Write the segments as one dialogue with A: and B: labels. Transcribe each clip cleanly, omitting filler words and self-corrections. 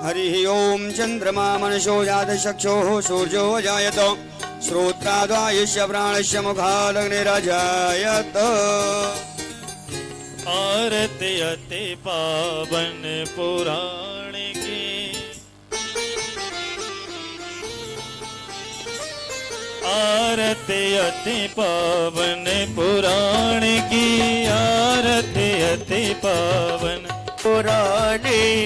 A: हरिः ओम चंद्रमा मनसो जातचक्षुः सूर्यो अजायत श्रोत्राद्वायुष्य प्राणस्य मुखादग्निरजायत।
B: आरती अति पावन पुराण की, आरती अति पावन पुराण की, आरती अति पावन
C: पुराण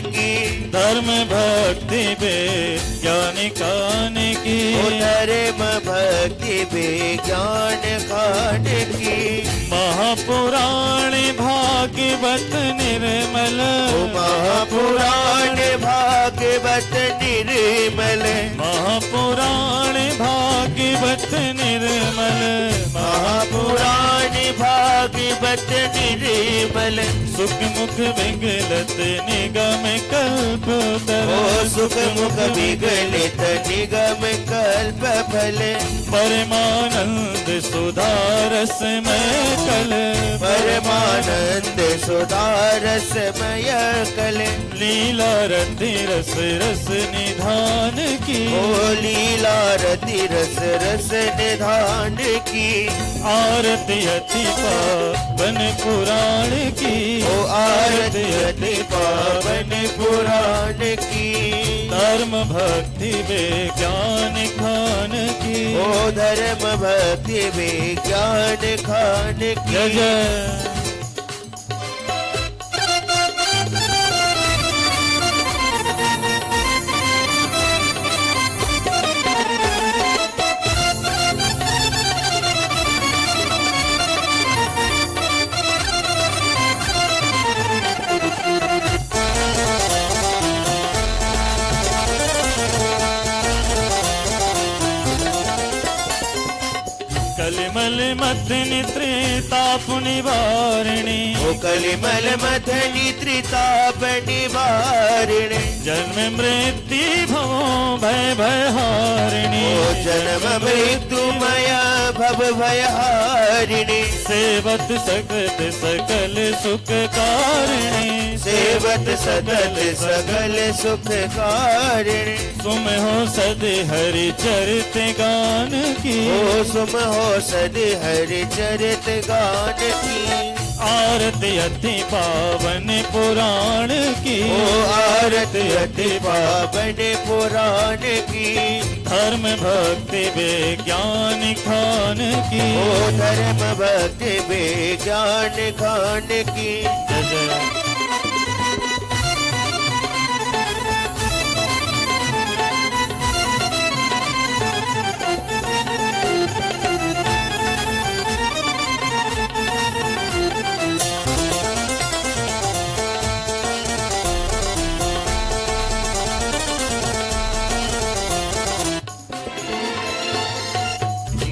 C: की।
B: धर्म भक्ति विज्ञान खान की,
C: धर्म भक्ति विज्ञान खान की।
B: महापुराण भागवत निर्मल,
C: महापुराण भागवत निर्मल,
B: महापुराण भागवत निर्मल,
C: महापुराण भागवत निर्मल।
B: सुख मुख विगलत निगम कल्प
C: सुख मुख विगलित निगम कल्प फल।
B: परमानंद सुधारस में कल,
C: परमानंद सुधारसमय कल।
B: लीला रति रस रस निधान की,
C: लीला रति रस रस निधान की।
B: आरती अति पावन पुराण की,
C: आरती अति पावन पुराण की।
B: धर्म भक्ति विज्ञान खान की,
C: धर्म भक्ति विज्ञान खान की।
B: जय जय। कलिमल मथनि त्रिताप निवारिणी,
C: कलिमल मथनि त्रिताप निवारिणी।
B: जन्म मृत्यु भवो भय भयहारिणी,
C: जन्म मृत्युमय भव भयहारिणी।
B: सेवत सकत सकल सुख कारिणी,
C: सेवत सकल सकल सुख कारिणी।
B: सुम हो सद हरि चरित गान की,
C: सुम हो सद हरि चरित गान की।
B: आरती अति पावन पुराण की,
C: आरती अति पावन पुराण की।
B: धर्म भक्ति विज्ञान खान की,
C: धर्म भक्ति विज्ञान खान की।
B: जय जय।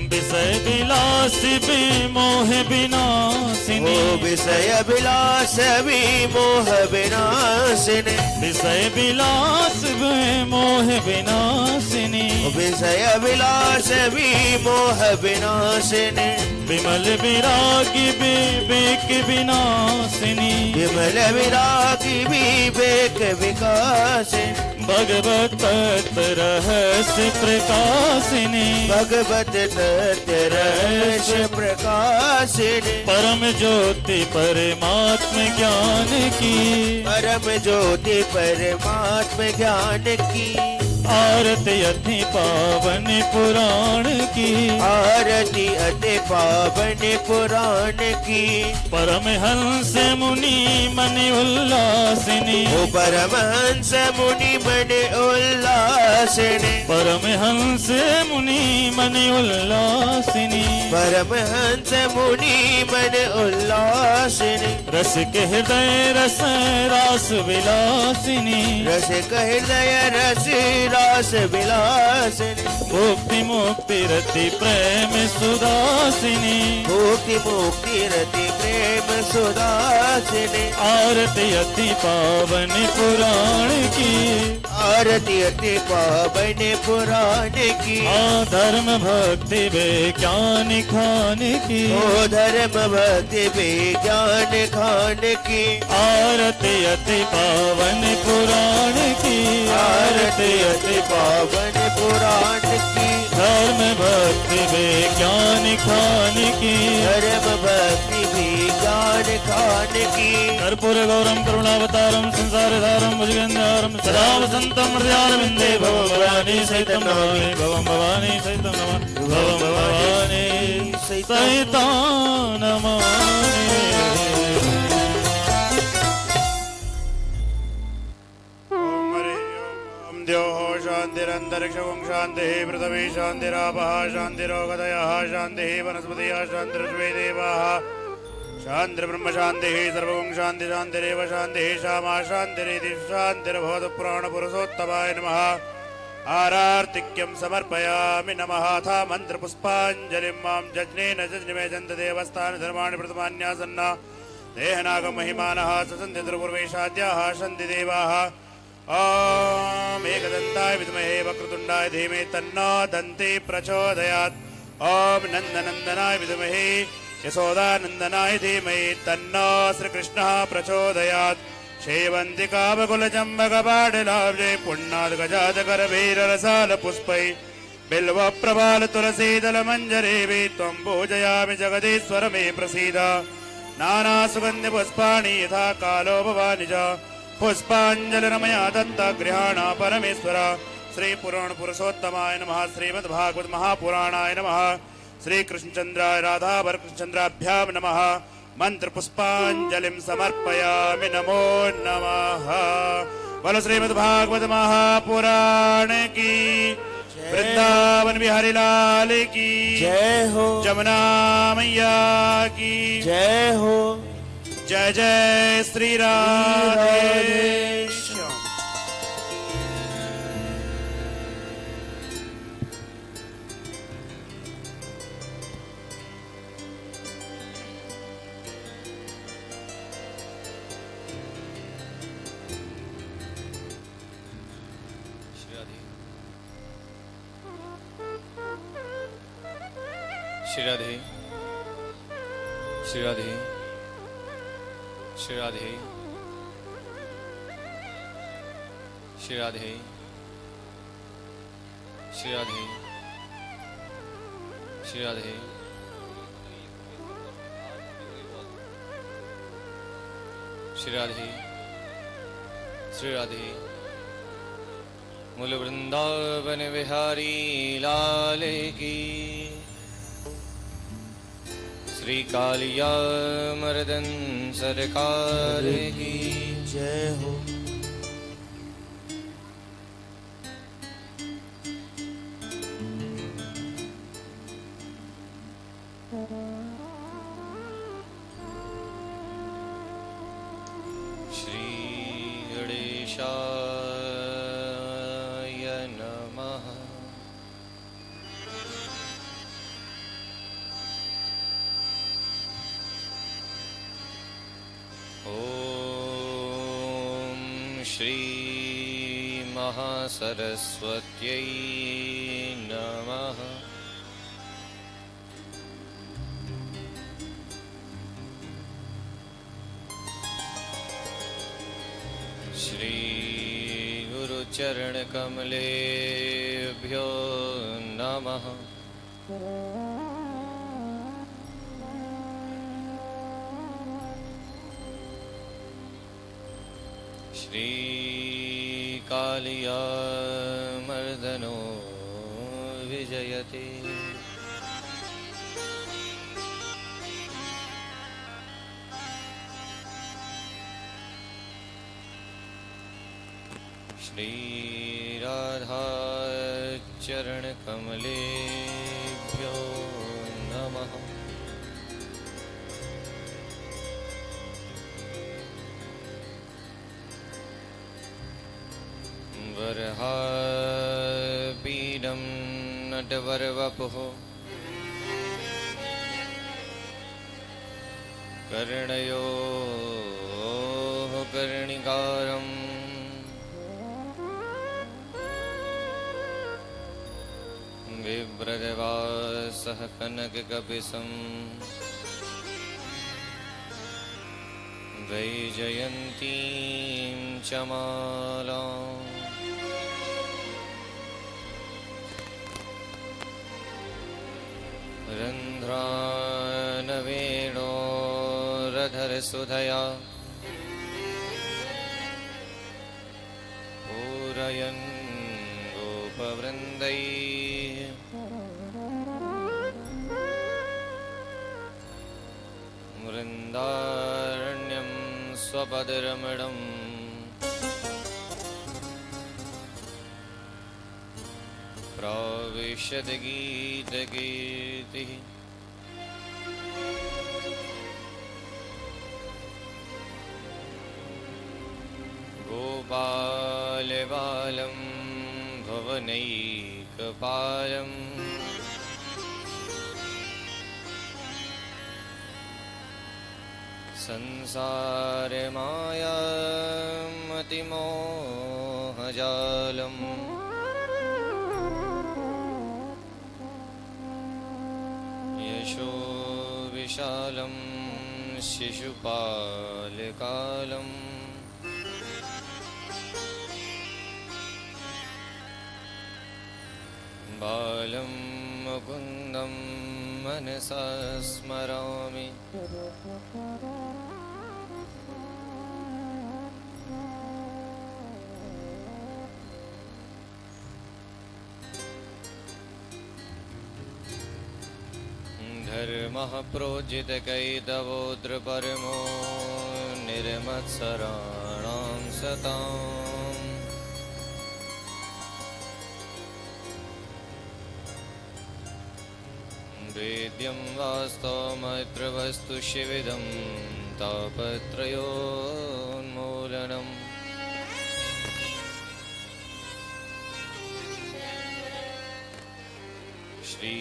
B: विषय विलास विमोह विनाशिनी,
C: विषय विलास विमोह विनाशिनी।
B: विषय विलास विमोह विनाशिनी,
C: विषय विलास विमोह विनाशिनी।
B: विमल विरागी विवेक विनाशिनी,
C: विमल विरागी विवेक विकासिनी।
B: भगवत तत्व रहस्य प्रकाशिनी,
C: भगवत तत्व रहस्य प्रकाशिनी।
B: परम ज्योति परमात्म ज्ञान की,
C: परम ज्योति परमात्म ज्ञान की।
B: आरती अति पावन पुराण की,
C: आरती अति पावन पुराण की।
B: परमहंस मुनि मनि उल्लासिनी,
C: परमहंस मुनि मनि उल्लासिनी।
B: परमहंस मुनि मनि उल्लासिनी,
C: परमहंस मुनि मन उल्लासिनी।
B: रस के हृदय रस रास विलासिनी,
C: रस हृदय रस रास विलासिनी।
B: मुक्ति मुक्ति रति प्रेम सुदासिनी,
C: मुक्ति मुक्ति रति प्रेम सुदासिनी।
B: आरती अति पावन पुराण की,
C: आरती अति पावन पुराण की।
B: धर्म भक्ति विज्ञान खान की,
C: धर्म भक्ति विज्ञान खान की।
B: आरती अति पावन पुराण की, अति अति
C: पावन पुराण की
B: धर्म भक्ति विज्ञान खान की
C: धर्म भक्ति विज्ञान खान की
B: कर्पूर गौरम करुणावतारम संसारधारम भुजगंधारम सदा वसंतम हृदयारविंदे भवं भवानी सहितं नमामि भवं भवानी सहितं नमामि भवं भवानी सहितं नमामि।
D: द्योः शान्तिरन्तरिक्षं शान्तिः पृथिवी शान्तिरापः शान्तिरोगदयः शान्तिः वनस्पतयः शान्तिर्विश्वे देवाः शान्तिर्ब्रह्म शान्तिः सर्वं शान्ति शान्तिरेव शान्तिः श्यामा शान्तिरिति शान्तिर्भवतु पुराणपुरुषोत्तमाय नमः। आरार्तिक्यं समर्पयामि नमः था मन्त्रपुष्पाञ्जलिं मां जज्ञेन जज्ञमे जन्तदेवस्थानधर्माणि प्रथमान्यासन्ना देहनागमहिमानः ससन्ति त्रिपुर्वेशाद्याः सन्ति देवाः। ॐ एकदन्ताय विद्महे वक्रतुण्डाय धीमहि तन्नो दन्ती प्रचोदयात्। ॐ नन्दनन्दनाय विद्महे यशोदानन्दनाय धीमहि तन्नो श्रीकृष्णः प्रचोदयात्। शेवन्तिकावकुलजम्बकपाटलाब्जे पुण्णाद्गजातकरभीररसालपुष्पै बिल्वप्रबालतुलसीदलमञ्जरीभिः त्वं पूजयामि जगदीश्वर मे प्रसीद। नानासुगन्धिपुष्पाणि यथा कालो भवानि च पुष्पाञ्जलिरमया दत्ता गृहाण परमेश्वर। श्रीपुराणपुरुषोत्तमाय नमः। श्रीमद्भागवत महापुराणाय नमः। श्रीकृष्णचन्द्राय राधावरकृष्णचन्द्राभ्यां नमः। मंत्रपुष्पाञ्जलिं समर्पयामि नमो नमः। बोलो श्रीमद्भागवत महापुराण की वृंदावन बिहारी लाल की
C: जय हो
D: जमुना मैया की
C: जय हो
D: जय जय श्री राधे श्याम।
B: श्री राधे श्री राधे श्री राधे श्री राधे श्री राधे श्री राधे श्री राधे श्री राधे मूल वृंदावन बिहारी लाल की श्री कालिया मर्दन सरकार की
C: जय हो
B: श्री गणेशाय नमः। ॐ श्री महासरस्वत्यै नमः। श्री गुरुचरणकमलेभ्यो नमः। श्री कालिया मर्दनो विजयते। श्री राधा चरणकमलेभ्यो नमः। वरहापीडं नटवरवपुः कर्णयोः कर्णिकारम् बिभ्रदवासः कनककपिशं वैजयन्तीं च मालाम्
C: रन्ध्रानवेणोरधरसुधया पूरयन् गोपवृन्दैः वृन्दारण्यं स्वपदरमणम् प्राविशद गीतकीर्तिः गोपालबालं भुवनैकपालम् संसारमायामतिमोहजालम् यशो विशालं शिशुपालकालम् बालं मुकुन्दं मनसा स्मरामि धर्मः प्रोज्झितकैतवोऽत्र परमो निर्मत्सराणां सताम् वेद्यं वास्तवमत्र वस्तु शिविदं तापत्रयोन्मूलनम्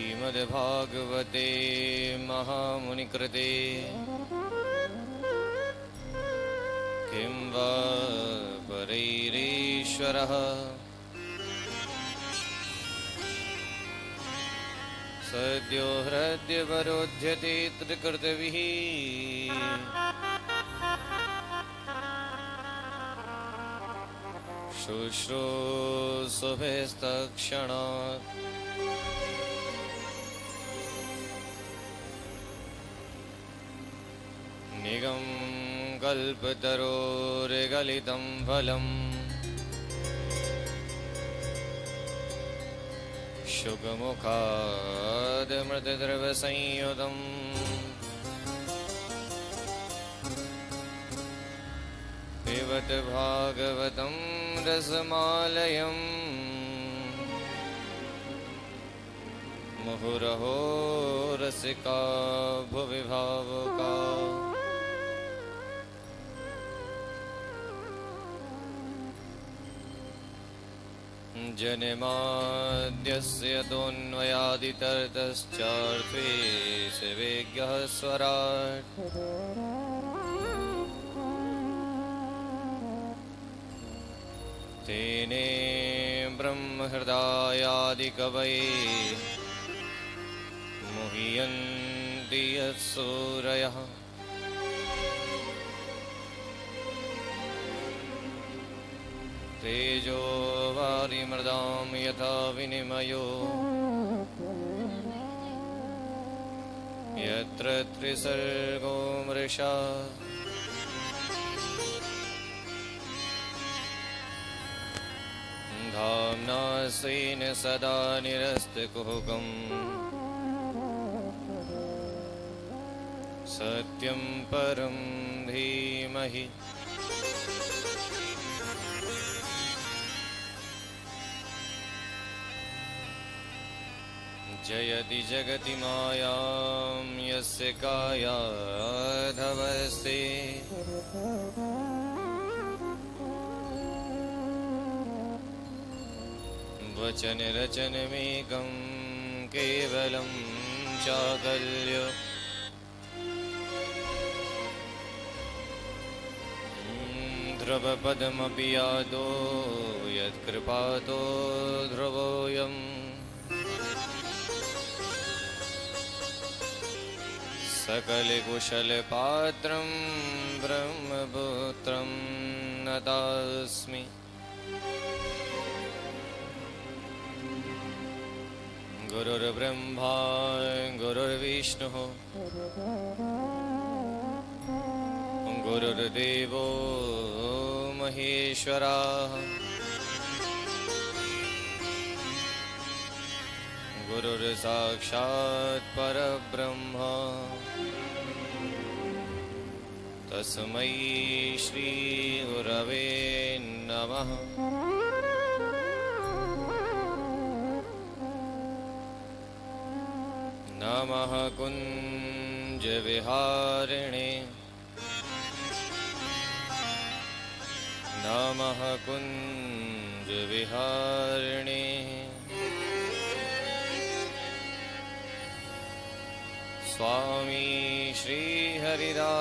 C: श्रीमद्भागवते महामुनिकृते किं वा परैरीश्वरः सद्यो हृद्यवरोध्यते त्रिकृतविः शुश्रूषुभिस्तत्क्षणात् निगं कल्पतरोर्गलितं फलम् शुकमुखादमृतद्रवसंयुतम् पिबत भागवतं रसमालयम् मुहुरहो रसिका भुवि भावुका जन्माद्यस्य तोऽन्वयादितरतश्चार्थे वेज्ञः स्वराट् तेने ब्रह्महृदायादिकवये मुह्यन्ति यत्सूरयः तेजो वारिमृदां यथा विनिमयो यत्र त्रिसर्गो मृषा धाम्ना स्वेन सदा निरस्तकुहकम् सत्यं परं धीमहि जयति जगति मायां यस्य कायाधवस्ते वचन रचनमेकं केवलं चाकल्य ध्रुवपदमपि यादो यत्कृपातो ध्रुवोऽयम् सकलकुशलपात्रं ब्रह्मपुत्रं नतास्मि गुरुर्ब्रह्मा गुरुर्विष्णुः गुरुर्देवो महेश्वरः गुरुर्साक्षात् परब्रह्म तस्मै श्री गुरवे नमः। नमः कुञ्ज विहारिणे नमः कुञ्ज विहारिणे स्वामी श्री हरिदासाय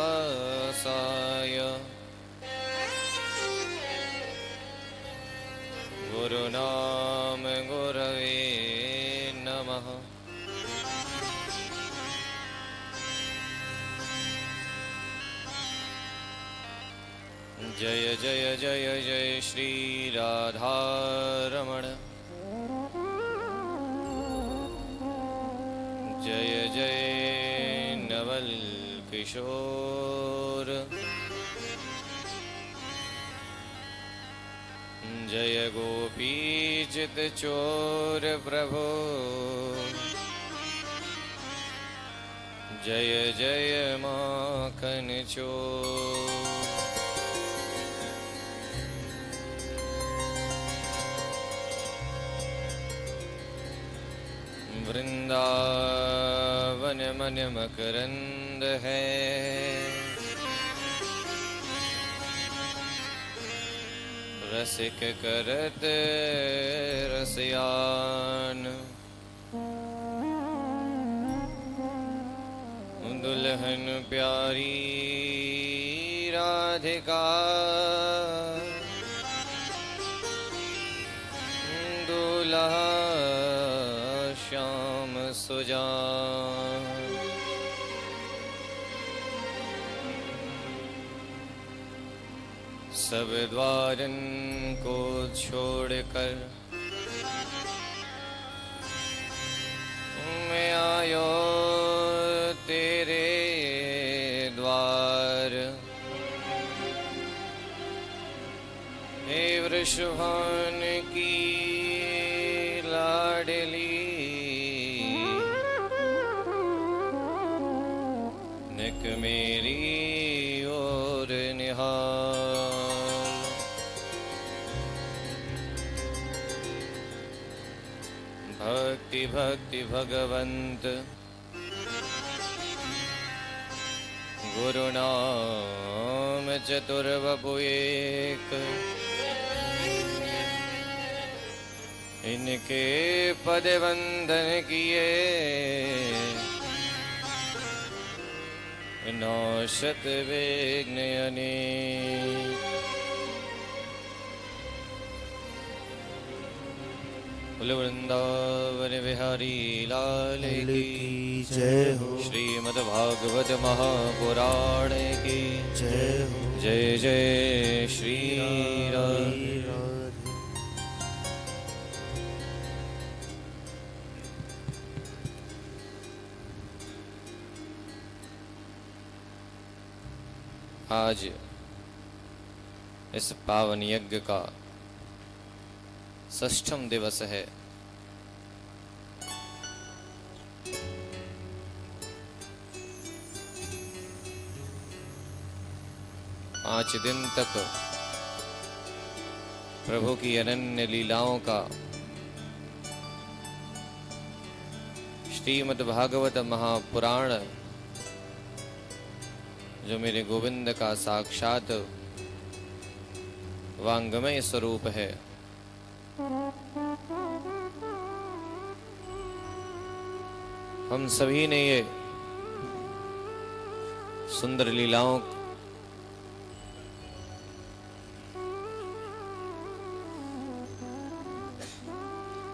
C: गुरुनाम गुरवे नमः। जय जय जय जय श्री राधारमण जय जय नवल किशोर जय गोपी चित चोर प्रभो जय जय माखन चोर। वृंदावन मन मकरंद है रसिक करत रसियान दुल्हन प्यारी राधिका दूल्हा श्याम सुजान। सब द्वारन को छोड़कर मैं आयो तेरे द्वार। हे वृषभान की लाडली निक मेरी ओर निहार। भक्ति भक्ति भगवंत गुरु नाम चतुर्वपु एक। इनके पद वंदन किए नाशत विघ्न अनेक। वृंदावन बिहारी लाल की
E: जय हो।
C: श्रीमद्भागवत महापुराण की
E: जय हो।
C: जय जय श्री राम। आज इस पावन यज्ञ का 6वां दिवस है। पांच दिन तक प्रभु की अनन्य लीलाओं का श्रीमद् भागवत महापुराण जो मेरे गोविंद का साक्षात वांगमय स्वरूप है, हम सभी ने ये सुंदर लीलाओं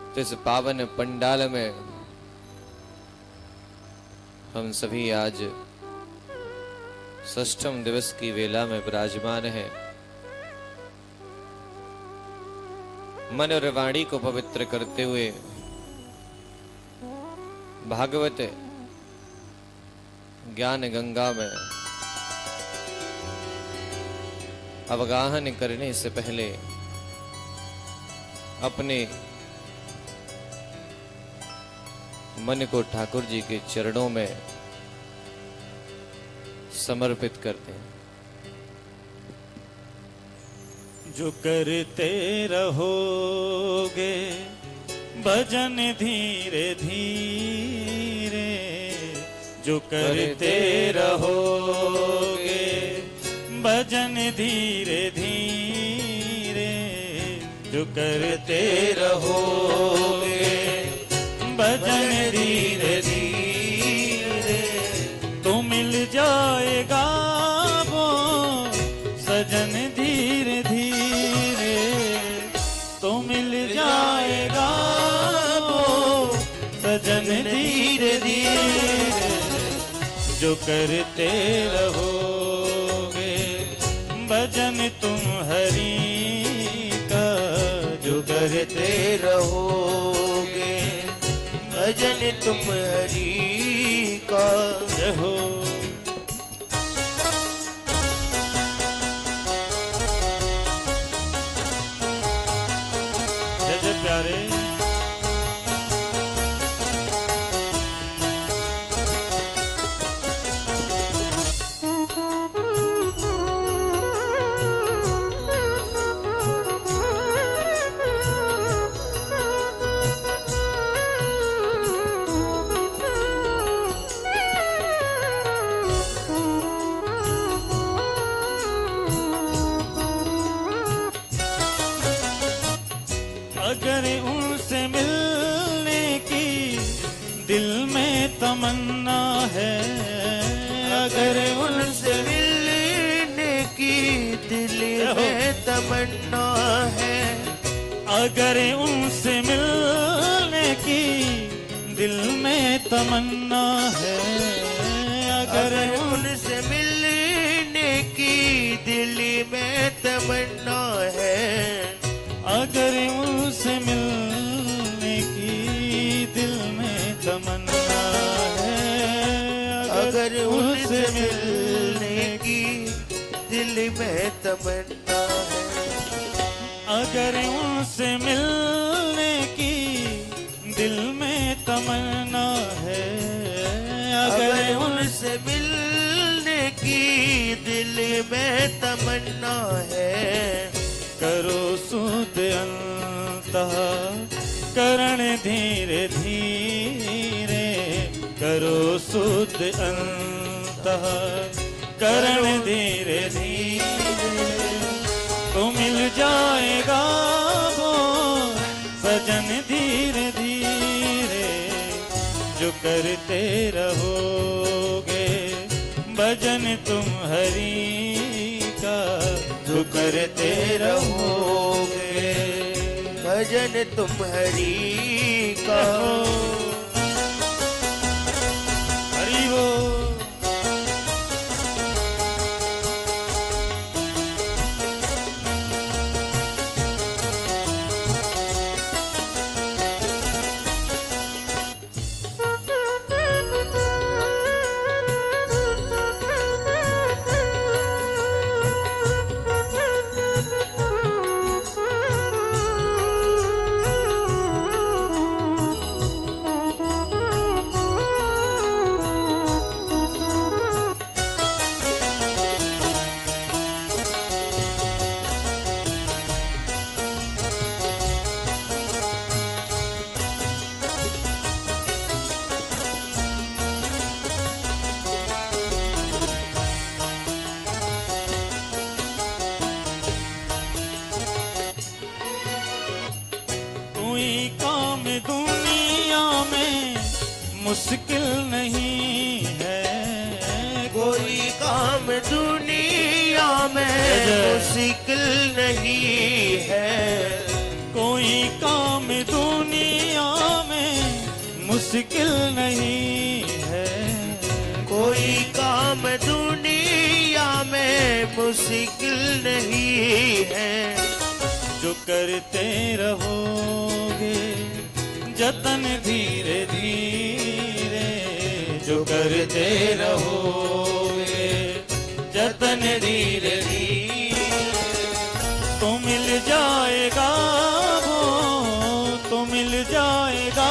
C: तो इस पावन पंडाल में हम सभी आज 6वां दिवस की वेला में विराजमान है। मन और वाणी को पवित्र करते हुए
F: भागवत ज्ञान गंगा में अवगाहन करने से पहले अपने मन को ठाकुर जी के चरणों में समर्पित करते हैं।
B: जो करते रहोगे भजन धीरे धीरे, जो करते रहोगे भजन धीरे धीरे, जो करते रहोगे भजन धीरे धीरे, तो मिल जाएगा वो सजन धीरे धीरे, तो मिल जाएगा वो सजन धीरे धीरे। जो करते रहोगे भजन तुम हरि का, जो
C: करते रहोगे भजन तुम हरि का।
B: जय हो। जय जय प्यारे। अगर उनसे मिलने की दिल में तमन्ना है,
C: अगर उनसे मिलने की दिल में तमन्ना है,
B: अगर उनसे मिलने की दिल में तमन्ना है,
C: अगर उनसे मिलने की दिल में तमन्ना है,
B: अगर उनसे मिलने की दिल में तमन्ना है,
C: अगर उनसे मिलने की दिल में तमन्ना है,
B: अगर उनसे मिलने की दिल में तमन्ना है,
C: अगर उनसे मिलने की दिल में तमन्ना है,
B: करो सुध अंतः करण धीरे धीरे, करो सुध अंतः करण धीरे धीरे, तो मिल जाएगा वो सजन धीरे धीरे। जो करते रहोगे भजन तुम हरि का,
C: जो करते रहोगे भजन तुम हरि का।
B: हरि वो। मुश्किल नहीं है,
C: कोई काम दुनिया में मुश्किल नहीं है,
B: कोई काम दुनिया में मुश्किल नहीं है,
C: कोई काम दुनिया में मुश्किल नहीं है।
B: जो करते रहोगे जतन धीरे धीरे, करते रहोगे जतन धीरे धीरे तो मिल जाएगा वो, तो मिल जाएगा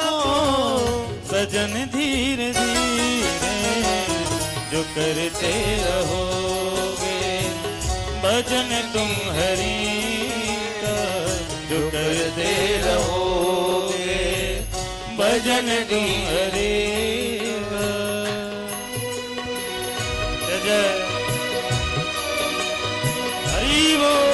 B: वो सजन धीरे धीरे जो करते रहोगे भजन तुम हरि का, जो करते रहोगे भजन तुम हरि का। जय जय हरि बोल।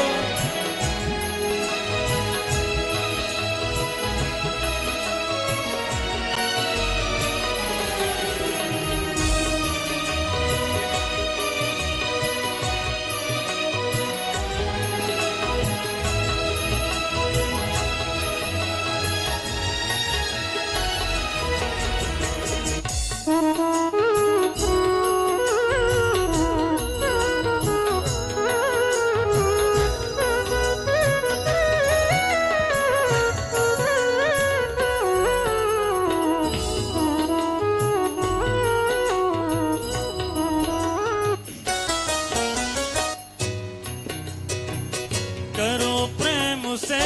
B: करो प्रेम से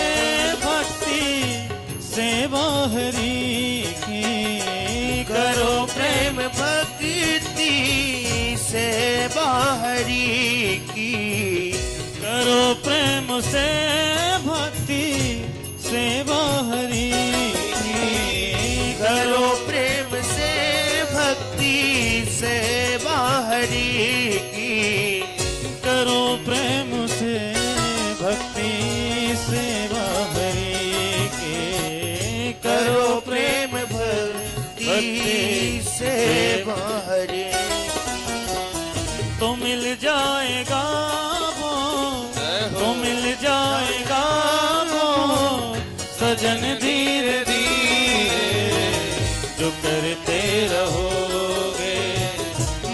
B: भक्ति सेवा हरि की,
C: करो प्रेम भक्ति सेवा हरि की,
B: करो प्रेम से भक्ति सेवा हरि की,
C: करो प्रेम से भक्ति सेवा हरि की,
B: करो प्रेम से भक्ति सेवा हरि की,
C: करो प्रेम भक्ति सेवा हरि,
B: तो मिल जाएगा वो, तो मिल जाएगा वो सजन धीरे धीरे जो करते रहोगे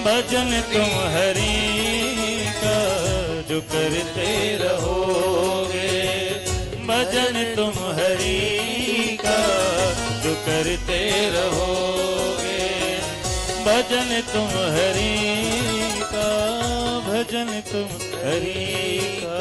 B: भजन तुम हरि का, जो करते रहोगे भजन तुम हरि का, जो करते रहोगे भजन तुम हरि का, भजन तुम हरि का,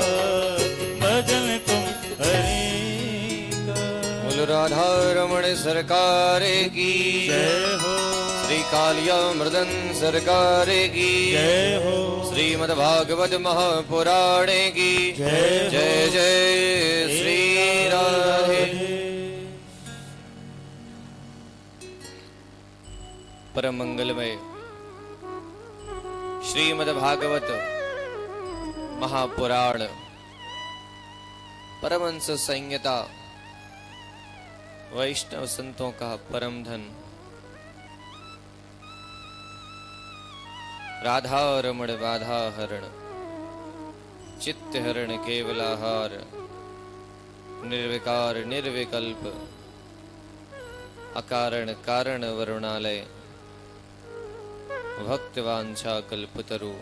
B: भजन तुम हरि का।
F: बोलो राधा रमण सरकार की
B: जय हो,
F: श्री कालिया मृदन सरकार की
B: जय हो,
F: श्रीमद् भागवत महापुराण की
B: जय
F: जय जय श्री राधे। परम मंगलमय श्रीमद् भागवत महापुराण परमहंस संहिता वैष्णव संतों का परम धन राधा रमण बाधा हरण चित्त हरण केवलाहार निर्विकार निर्विकल्प अकारण कारण वरुणालय भक्तवांछा कल्पतरु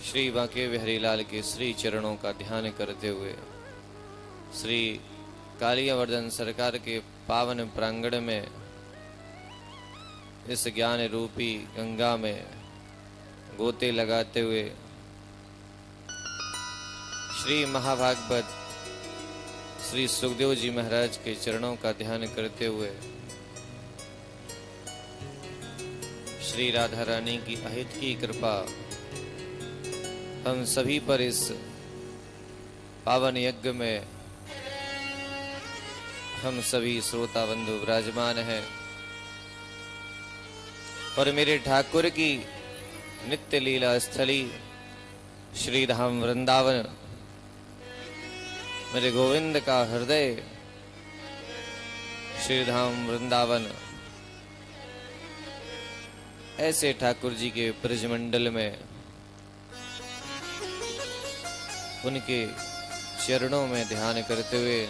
F: श्री बांके बिहारी लाल के श्री चरणों का ध्यान करते हुए श्री कालियावर्धन सरकार के पावन प्रांगण में इस ज्ञान रूपी गंगा में गोते लगाते हुए श्री महाभागवत श्री सुखदेव जी महाराज के चरणों का ध्यान करते हुए श्री राधा रानी की अहित की कृपा हम सभी पर इस पावन यज्ञ में हम सभी श्रोता बंधु विराजमान हैं और मेरे ठाकुर की नित्य लीला स्थली श्री धाम वृंदावन मेरे गोविंद का हृदय श्री धाम वृंदावन ऐसे ठाकुर जी के ब्रजमंडल में उनके चरणों में ध्यान करते हुए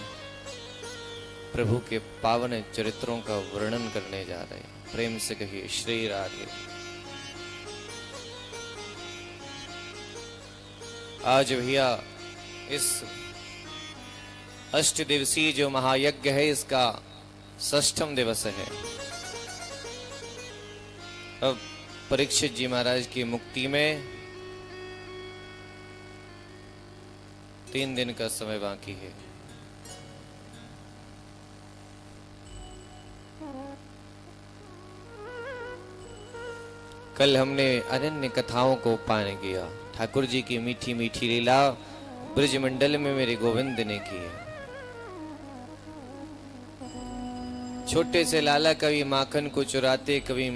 F: प्रभु के पावन चरित्रों का वर्णन करने जा रहे हैं। प्रेम से कहिए श्री राधे। आज भैया इस अष्ट दिवसीय जो महायज्ञ है इसका 6ठम दिवस है अब परीक्षित जी महाराज की मुक्ति में 3 दिन का समय बाकी है। कल हमने अनन्य कथाओं को पान किया। ठाकुर जी की मीठी मीठी लीला ब्रजमंडल में मेरे गोविंद ने की है। छोटे से लाला कभी माखन को चुराते, कभी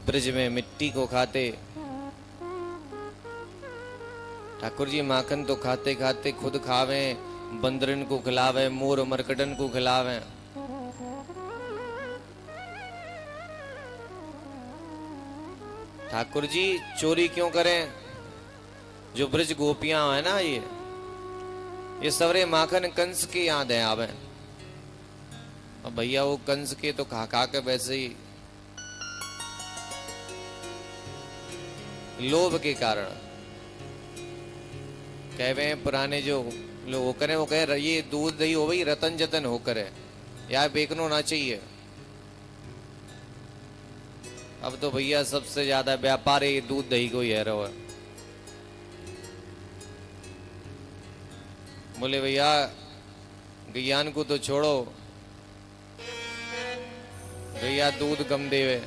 F: ब्रज में मिट्टी को खाते। ठाकुर जी माखन तो खाते खाते खुद खावे, बंदरन को खिलावे, मोर मरकटन को खिलावे। ठाकुर जी चोरी क्यों करें? जो ब्रज गोपियां है ना, ये सवरे माखन कंस की याद है आवे। अब भैया वो कंस के तो खा खा के वैसे ही लोभ के कारण कहवे पुराने जो लोग वो करें, वो कहे ये दूध दही हो भाई रतन जतन होकर है, यार बेचनो ना चाहिए। अब तो भैया सबसे ज्यादा व्यापार ये दूध दही को ही है रहा है। बोले भैया ज्ञान को तो छोड़ो, भैया दूध कम देवे।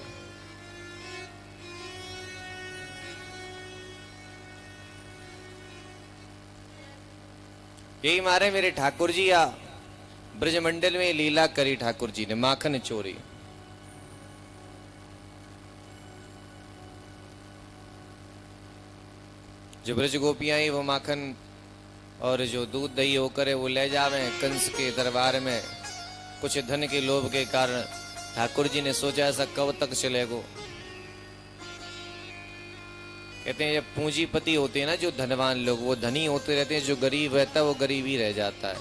F: यही मारे मेरे ठाकुर जी या ब्रजमंडल में लीला करी। ठाकुर जी ने माखन चोरी। जो ब्रज गोपियां ही वो माखन और जो दूध दही होकर है वो ले जावे कंस के दरबार में। कुछ धन के लोभ के कारण ठाकुर जी ने सोचा ऐसा कब तक चलेगा। कहते हैं जब पूंजीपति होते हैं ना, जो धनवान लोग, वो धनी होते रहते हैं, जो गरीब रहता है वो गरीब ही रह जाता है।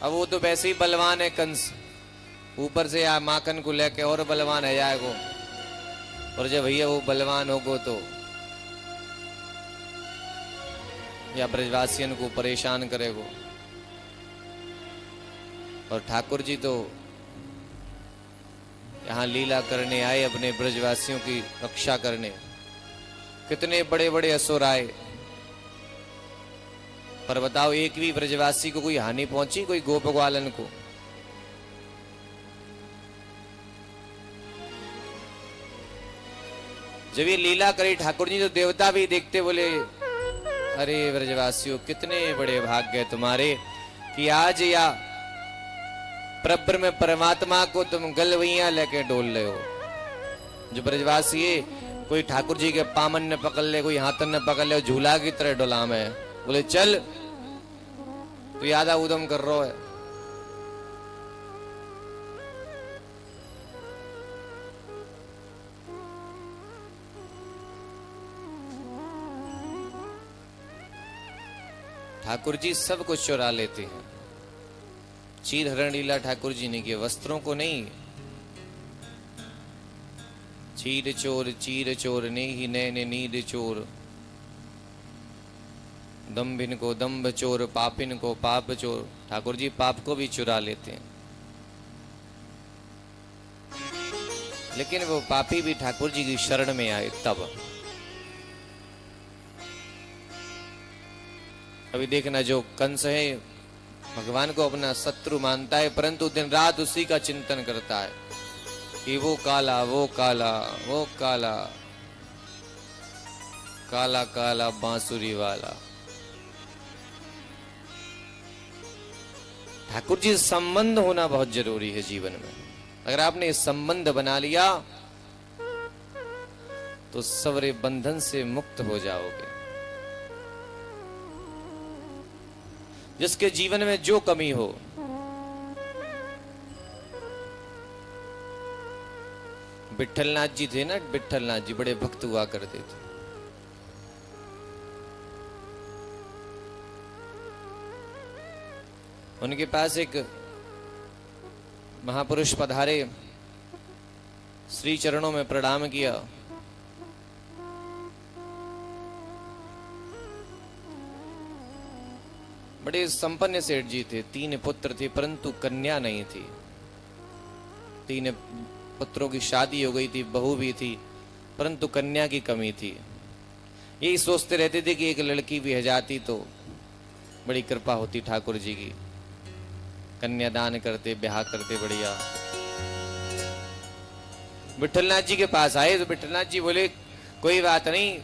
F: अब वो तो वैसे ही बलवान है कंस, ऊपर से या माखन को लेके और बलवान है जाएगो। और जब भैया वो बलवान होगो तो या ब्रजवासियन को परेशान करेगो। और ठाकुर जी तो यहाँ लीला करने आए, अपने ब्रजवासियों की रक्षा करने। कितने बड़े बड़े असुर आए, पर बताओ एक भी ब्रजवासी को कोई हानि पहुंची, कोई गोपग्वालन को? जब ये लीला करी ठाकुर जी तो देवता भी देखते, बोले अरे ब्रजवासियों कितने बड़े भाग्य है तुम्हारे कि आज या परब्रह्म में परमात्मा को तुम गलवैया लेके डोल रहे हो। जो ब्रजवासी है, कोई ठाकुर जी के पामन ने पकड़ ले, कोई हाथन ने पकड़ ले, झूला की तरह डोला में बोले चल तू यादा उदम कर रहा है। ठाकुर जी सब कुछ चुरा लेते हैं। चीर हरण लीला ठाकुर जी ने की, वस्त्रों को नहीं। चीर चोर ने ही नैन नींद चोर, दम्भिन को दम्भ चोर, पापिन को पाप चोर। ठाकुर जी पाप को भी चुरा लेते हैं, लेकिन वो पापी भी ठाकुर जी की शरण में आए तब। अभी देखना, जो कंस है भगवान को अपना शत्रु मानता है, परंतु दिन रात उसी का चिंतन करता है कि वो काला वो काला वो काला, काला काला बांसुरी वाला। ठाकुर जी संबंध होना बहुत जरूरी है जीवन में। अगर आपने इस संबंध बना लिया तो सवरे बंधन से मुक्त हो जाओगे। जिसके जीवन में जो कमी हो, विठलनाथ जी थे ना, विठलनाथ जी बड़े भक्त हुआ करते थे। उनके पास एक महापुरुष पधारे, श्री चरणों में प्रणाम किया। बड़े संपन्न सेठ जी थे, 3 पुत्र थे, परंतु कन्या नहीं थी। 3 पुत्रों की शादी हो गई थी, बहू भी थी, परंतु कन्या की कमी थी। यही सोचते रहते थे कि एक लड़की भी है जाती तो बड़ी कृपा होती ठाकुर जी की, कन्यादान करते, ब्याह करते बढ़िया। विठलनाथ जी के पास आए तो विठलनाथ जी बोले कोई बात नहीं,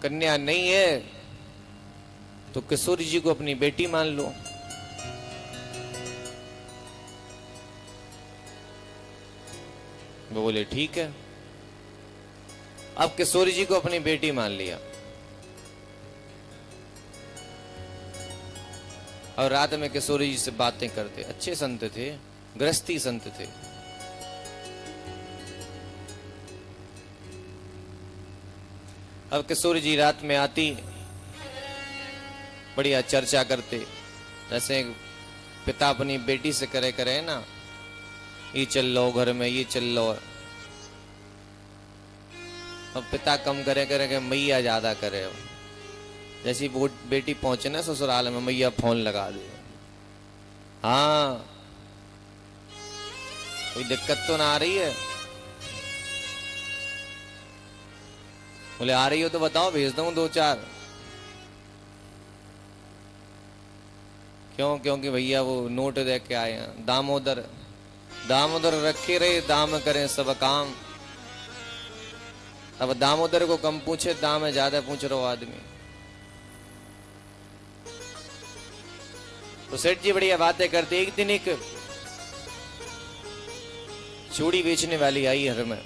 F: कन्या नहीं है तो किशोरी जी को अपनी बेटी मान लो। वो बोले ठीक है। अब किशोरी जी को अपनी बेटी मान लिया और रात में किशोरी जी से बातें करते। अच्छे संत थे, गृहस्थी संत थे। अब किशोरी जी रात में आती, बढ़िया चर्चा करते, जैसे पिता अपनी बेटी से करे ना, ये चल लो घर में, ये चल लो। अब पिता कम करे के मैया ज्यादा करे। जैसी बेटी पहुंचे ना ससुराल में, मैया फोन लगा दे, हाँ कोई दिक्कत तो ना आ रही है? बोले आ रही हो तो बताओ, भेज दूं 2-4। क्यों? क्योंकि भैया वो नोट दे के आए हैं, दामोदर दामोदर रखे रहे, दाम करें सब काम। अब दामोदर को कम पूछे, दाम है ज्यादा पूछ रहा हो आदमी। तो सेठ जी बढ़िया बातें करते। एक दिन एक चूड़ी बेचने वाली आई घर में।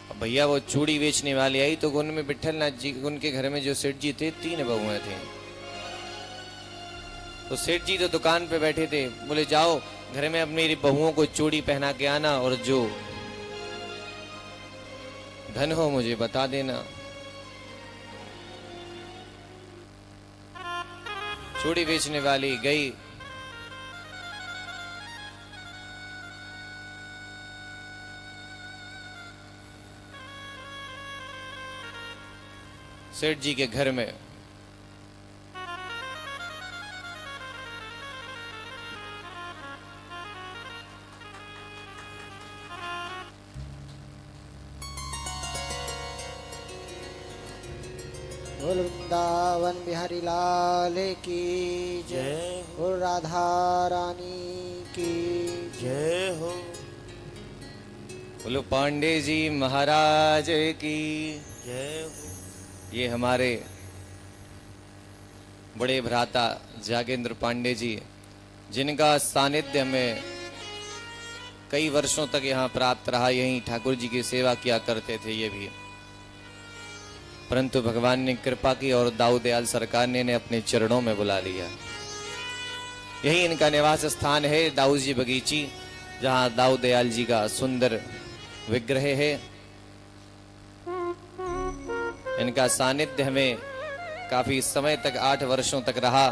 F: अब भैया वो चूड़ी बेचने वाली आई तो उनमें विठलनाथ जी, उनके घर में जो सेठ जी थे 3 बहुएं थे। तो सेठ जी तो दुकान पे बैठे थे, बोले जाओ घर में अपनी बहुओं को चूड़ी पहना के आना और जो धन हो मुझे बता देना। चूड़ी बेचने वाली गई, सेठ जी के घर में।
G: बोल वृंदावन बिहारी लाल की जय हो, राधा रानी की
C: जय हो।
F: बोलो पांडे जी महाराज की
C: जय हो।
F: ये हमारे बड़े भ्राता जागेंद्र पांडे जी, जिनका सानिध्य हमें कई वर्षों तक यहाँ प्राप्त रहा, यहीं ठाकुर जी की सेवा किया करते थे ये भी। परंतु भगवान ने कृपा की और दाऊ दयाल सरकार ने इन्हें अपने चरणों में बुला लिया। यही इनका निवास स्थान है, दाऊ जी बगीची, जहाँ दाऊ दयाल जी का सुंदर विग्रह है। इनका सानिध्य हमें काफी समय तक 8 वर्षों तक रहा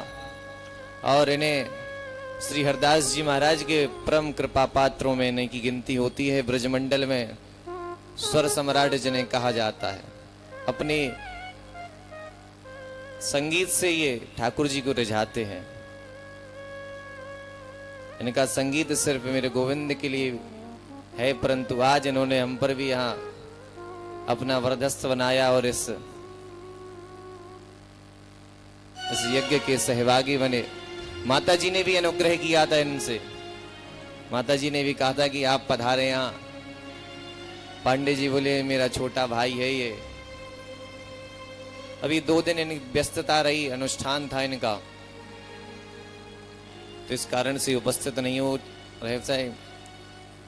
F: और इन्हें श्री हरदास जी महाराज के परम कृपा पात्रों में इनकी गिनती होती है। ब्रजमंडल में स्वर सम्राट जिन्हें कहा जाता है। अपने संगीत से ये ठाकुर जी को रिझाते हैं। इनका संगीत सिर्फ मेरे गोविंद के लिए है, परंतु आज इन्होंने हम पर भी यहाँ अपना वरदस्त बनाया और इस यज्ञ के सहभागी बने। माता जी ने भी अनुग्रह किया था इनसे। माता जी ने भी कहा था कि आप पधारे यहाँ। पांडे जी बोले मेरा छोटा भाई है ये। अभी 2 दिन इनकी व्यस्तता रही, अनुष्ठान था इनका, तो इस कारण से उपस्थित नहीं हो रहे थे।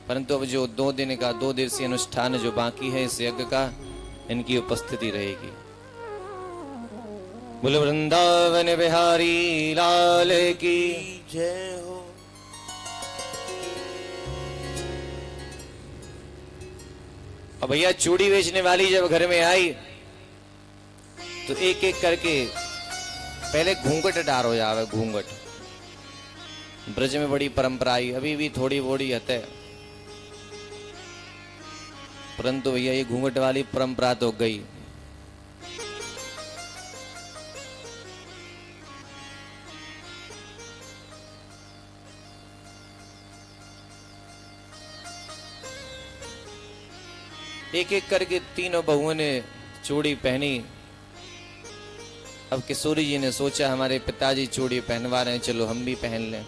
F: परंतु अब जो 2 दिवसीय अनुष्ठान जो बाकी है इस यज्ञ का, इनकी उपस्थिति रहेगी। बोल वृंदावन बिहारी लाल की
C: जय हो।
F: अब भैया चूड़ी बेचने वाली जब घर में आई तो एक एक करके पहले घूंघट डार हो जावे। घूंघट ब्रज में बड़ी परंपरा आई, अभी भी थोड़ी बोड़ी है, परंतु भैया ये घूंघट वाली परंपरा तो गई। एक एक करके तीनों बहुओं ने चूड़ी पहनी। अब किशोरी जी ने सोचा हमारे पिताजी चूड़ी पहनवा रहे हैं, चलो हम भी पहन लें।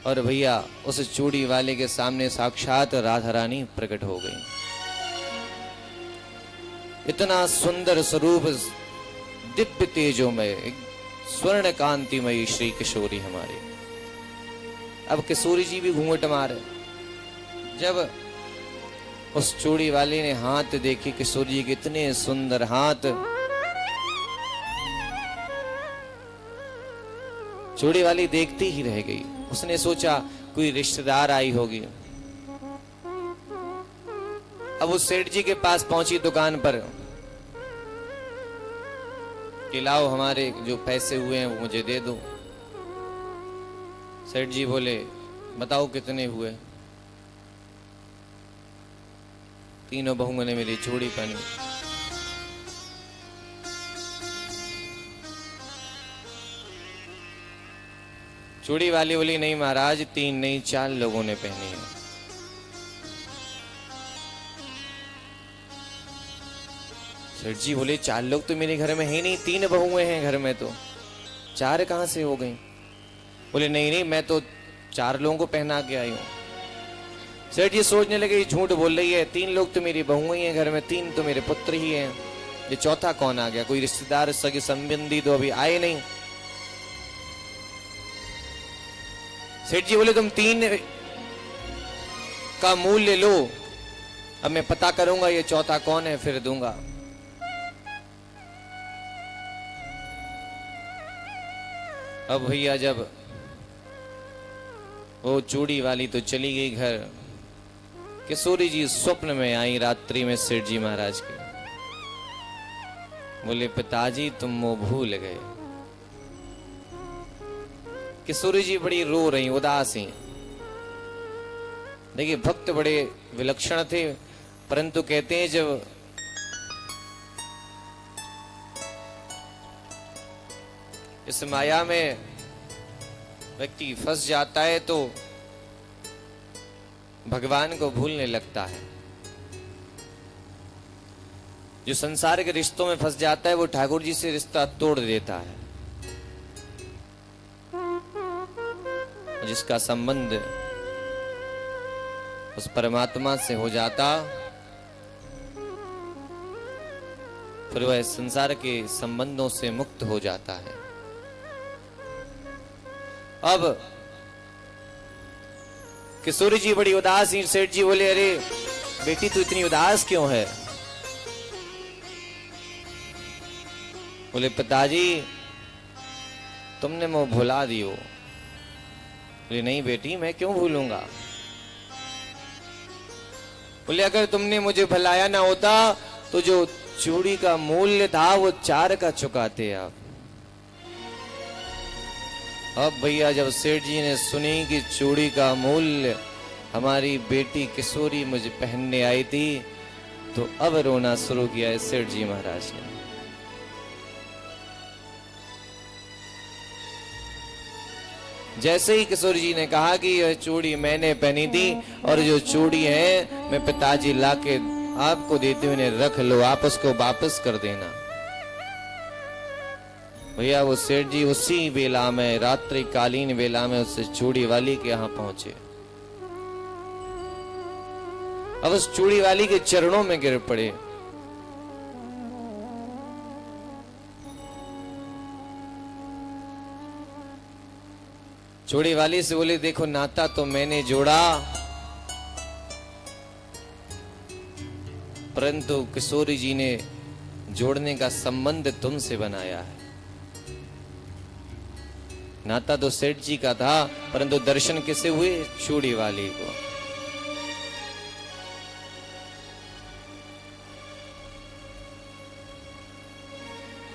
F: और भैया उस चूड़ी वाले के सामने साक्षात राधा रानी प्रकट हो गई। इतना सुंदर स्वरूप, दिव्य तेजोमय, स्वर्ण कांतिमयी श्री किशोरी हमारी। अब किशोरी जी भी घूंघट मारे। जब उस चूड़ी वाले ने हाथ देखे किशोरी जी के, इतने सुंदर हाथ, चूड़ी वाली देखती ही रह गई। उसने सोचा कोई रिश्तेदार आई होगी। अब उस सेठ जी के पास पहुंची दुकान पर कि लाओ हमारे जो पैसे हुए हैं वो मुझे दे दो। सेठ जी बोले बताओ कितने हुए। तीनों बहुओं ने मेरी चूड़ी पहनी। चूड़ी वाली बोली नहीं महाराज, 3 नहीं 4 लोगों ने पहनी है। सेठ जी बोले 4 लोग तो मेरे घर में है नहीं, 3 बहुएं हैं घर में, तो 4 कहां से हो गई? बोले नहीं नहीं, मैं तो 4 लोगों को पहना के आई हूं। सेठ जी सोचने लगे ये झूठ बोल रही है, 3 लोग तो मेरी बहुएं ही हैं घर में, 3 तो मेरे पुत्र ही हैं, ये चौथा कौन आ गया? कोई रिश्तेदार सगे संबंधी तो अभी आए नहीं। सेठ जी बोले तुम 3 का मूल्य लो, अब मैं पता करूंगा ये चौथा कौन है, फिर दूंगा। अब भैया जब वो चूड़ी वाली तो चली गई घर, किशोरी जी स्वप्न में आई रात्रि में सेठ जी महाराज के। बोले पिताजी तुम वो भूल गए। किशोरी जी बड़ी रो रही, उदास ही। देखिए भक्त बड़े विलक्षण थे, परंतु कहते हैं जब इस माया में व्यक्ति फंस जाता है तो भगवान को भूलने लगता है। जो संसार के रिश्तों में फंस जाता है वो ठाकुर जी से रिश्ता तोड़ देता है। जिसका संबंध उस परमात्मा से हो जाता, फिर वह संसार के संबंधों से मुक्त हो जाता है। अब किशोरी जी बड़ी उदास ही। सेठ जी बोले अरे बेटी तू इतनी उदास क्यों है? बोले पिताजी तुमने मुझे भुला दियो। बोले नहीं बेटी मैं क्यों भूलूंगा। बोले अगर तुमने मुझे भुलाया ना होता तो जो चूड़ी का मूल्य था वो 4 का चुकाते आप। अब भैया जब सेठ जी ने सुनी कि चूड़ी का मूल्य हमारी बेटी किशोरी मुझे पहनने आई थी, तो अब रोना शुरू किया है सेठ जी महाराज ने। जैसे ही किशोरी जी ने कहा कि यह चूड़ी मैंने पहनी थी और जो चूड़ी है मैं पिताजी लाके आपको देते हुए रख लो, आप उसको वापस कर देना। भैया वो सेठ जी उसी बेला में, रात्रि कालीन बेला में उस चूड़ी वाली के यहां पहुंचे। अब उस चूड़ी वाली के चरणों में गिर पड़े। चूड़ी वाली से बोले देखो नाता तो मैंने जोड़ा, परंतु किशोरी जी ने जोड़ने का संबंध तुमसे बनाया है। नाता तो सेठ जी का था, परंतु दर्शन किसे हुए? चूड़ी वाली को।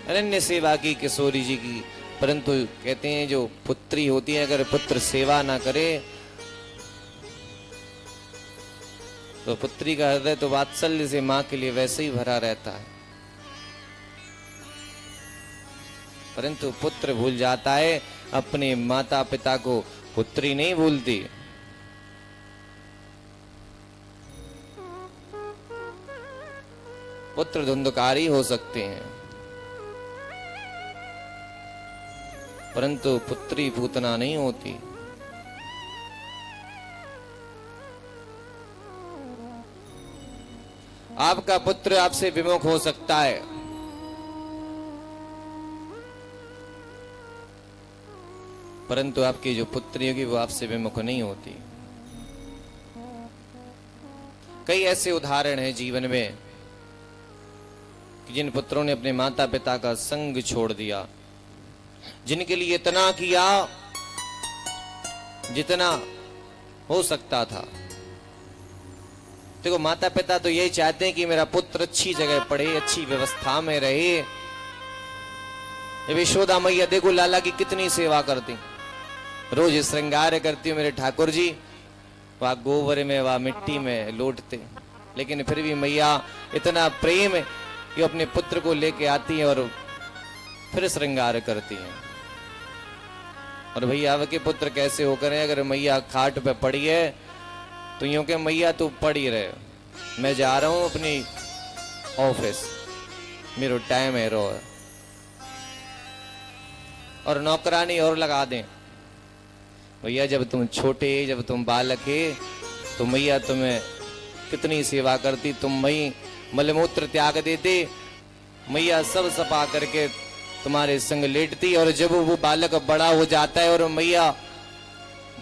F: अनन्य सेवा की किशोरी जी की, परंतु कहते हैं जो पुत्री होती है अगर पुत्र सेवा ना करे तो पुत्री का हृदय तो वात्सल्य से मां के लिए वैसे ही भरा रहता है, परंतु पुत्र भूल जाता है। अपने माता पिता को पुत्री नहीं भूलती। पुत्र धुंधकारी हो सकते हैं, परंतु पुत्री पूतना नहीं होती। आपका पुत्र आपसे विमुख हो सकता है, परंतु आपकी जो पुत्री होगी वो आपसे विमुख नहीं होती। कई ऐसे उदाहरण हैं जीवन में कि जिन पुत्रों ने अपने माता पिता का संग छोड़ दिया, जिनके लिए इतना किया जितना हो सकता था। देखो, माता पिता तो यही चाहते हैं कि मेरा पुत्र अच्छी जगह पढ़े, अच्छी व्यवस्था में रहे। यशोदा मैया देखो लाला की कितनी सेवा करती, रोज श्रृंगार करती हूँ मेरे ठाकुर जी, वह गोबर में वह मिट्टी में लौटते, लेकिन फिर भी मैया इतना प्रेम है कि अपने पुत्र को लेके आती है और फिर श्रृंगार करती हैं। और भैया के पुत्र कैसे होकर है, अगर मैया खाट पे पड़ी है तो यूं के मैया तू पड़ी रहे, मैं जा रहा हूं अपनी ऑफिस, मेरा टाइम है रो, और नौकरानी और लगा दें। भैया जब तुम छोटे, जब तुम बालक है तो मैया तुम्हें कितनी सेवा करती, तुम मई मलमूत्र त्याग देते, मैया सब सफा करके तुम्हारे संग लेटती। और जब वो बालक बड़ा हो जाता है और मैया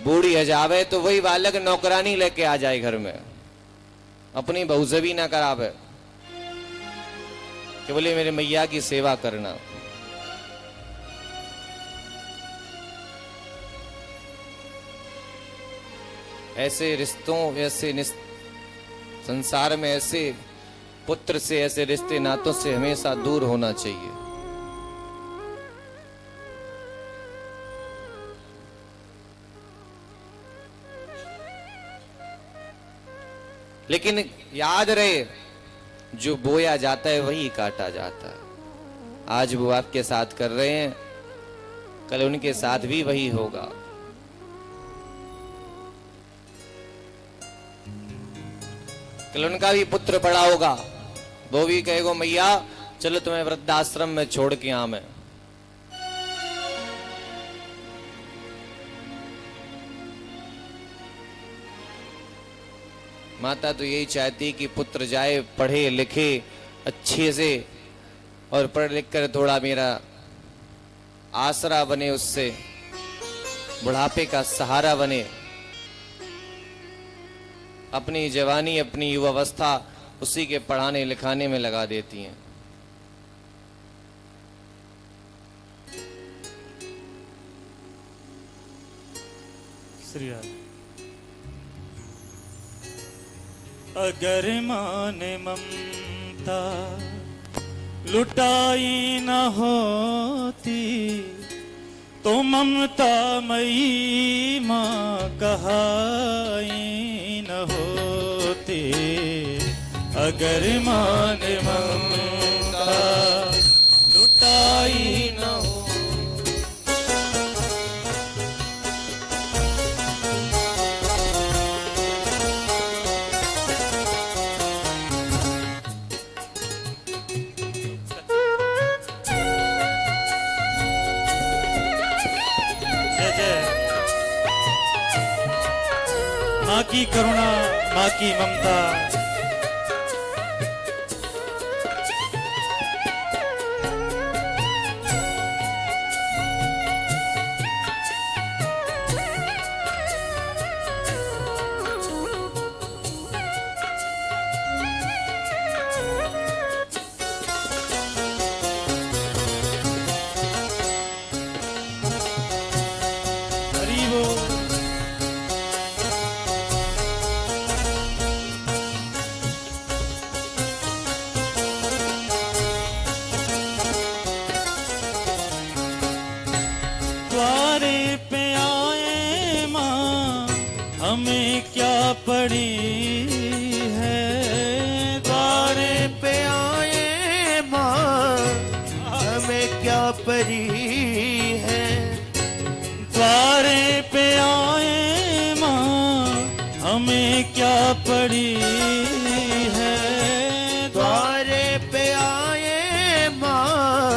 F: बूढ़ी हो जावे तो वही बालक नौकरानी लेके आ जाए घर में, अपनी बहू से भी ना करावे कि बोले मेरे मैया की सेवा करना। ऐसे रिश्तों, ऐसे संसार में ऐसे पुत्र से, ऐसे रिश्ते नातों से हमेशा दूर होना चाहिए। लेकिन याद रहे, जो बोया जाता है वही काटा जाता है। आज वो आपके साथ कर रहे हैं, कल उनके साथ भी वही होगा। कल उनका भी पुत्र बड़ा होगा, वो भी कहेगा मैया चलो तुम्हें वृद्धाश्रम में छोड़ के आ मैं। माता तो यही चाहती कि पुत्र जाए, पढ़े लिखे अच्छे से, और पढ़ लिख कर थोड़ा मेरा आसरा बने, उससे बुढ़ापे का सहारा बने। अपनी जवानी, अपनी युवावस्था उसी के पढ़ाने लिखाने में लगा देती हैं।
B: श्री राम। अगर माने ममता लुटाई न होती तो ममता मई माँ कहाई न होती। अगर माने ममता लुटाई न हो माँ की करुणा, माँ की ममता। हरि बोल। द्वारे पे आए माँ हमें क्या पड़ी है।
C: द्वारे पे आए माँ हमें क्या परी है।
B: द्वारे पे आए माँ हमें क्या पड़ी है।
C: द्वारे पे आए माँ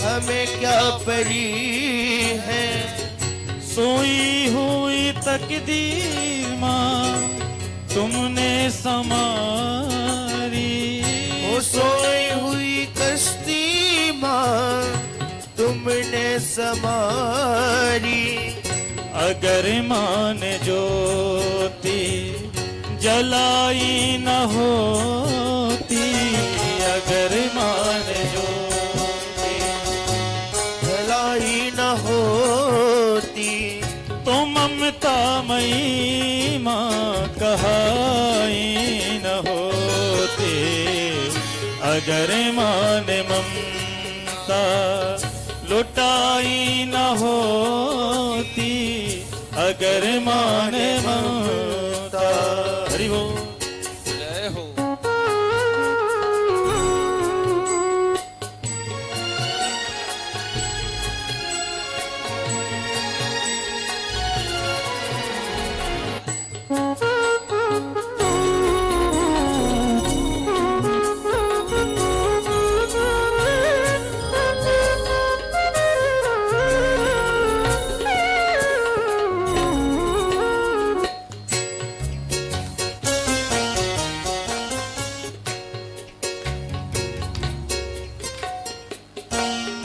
C: हमें क्या परी है।
B: सोई हुई तकदीर माँ तुमने समारी।
C: वो सोई हुई कश्ती माँ तुमने समारी।
B: अगर माँ ने ज्योति जलाई न होती, अगर माँ ने ज्योति
C: जलाई न होती,
B: तो ममता मई माँ कहाई न होती। अगर माँ ने ममता लुटाई न होती, अगर माँ ने ममता। हरि बोल।
F: जय हो।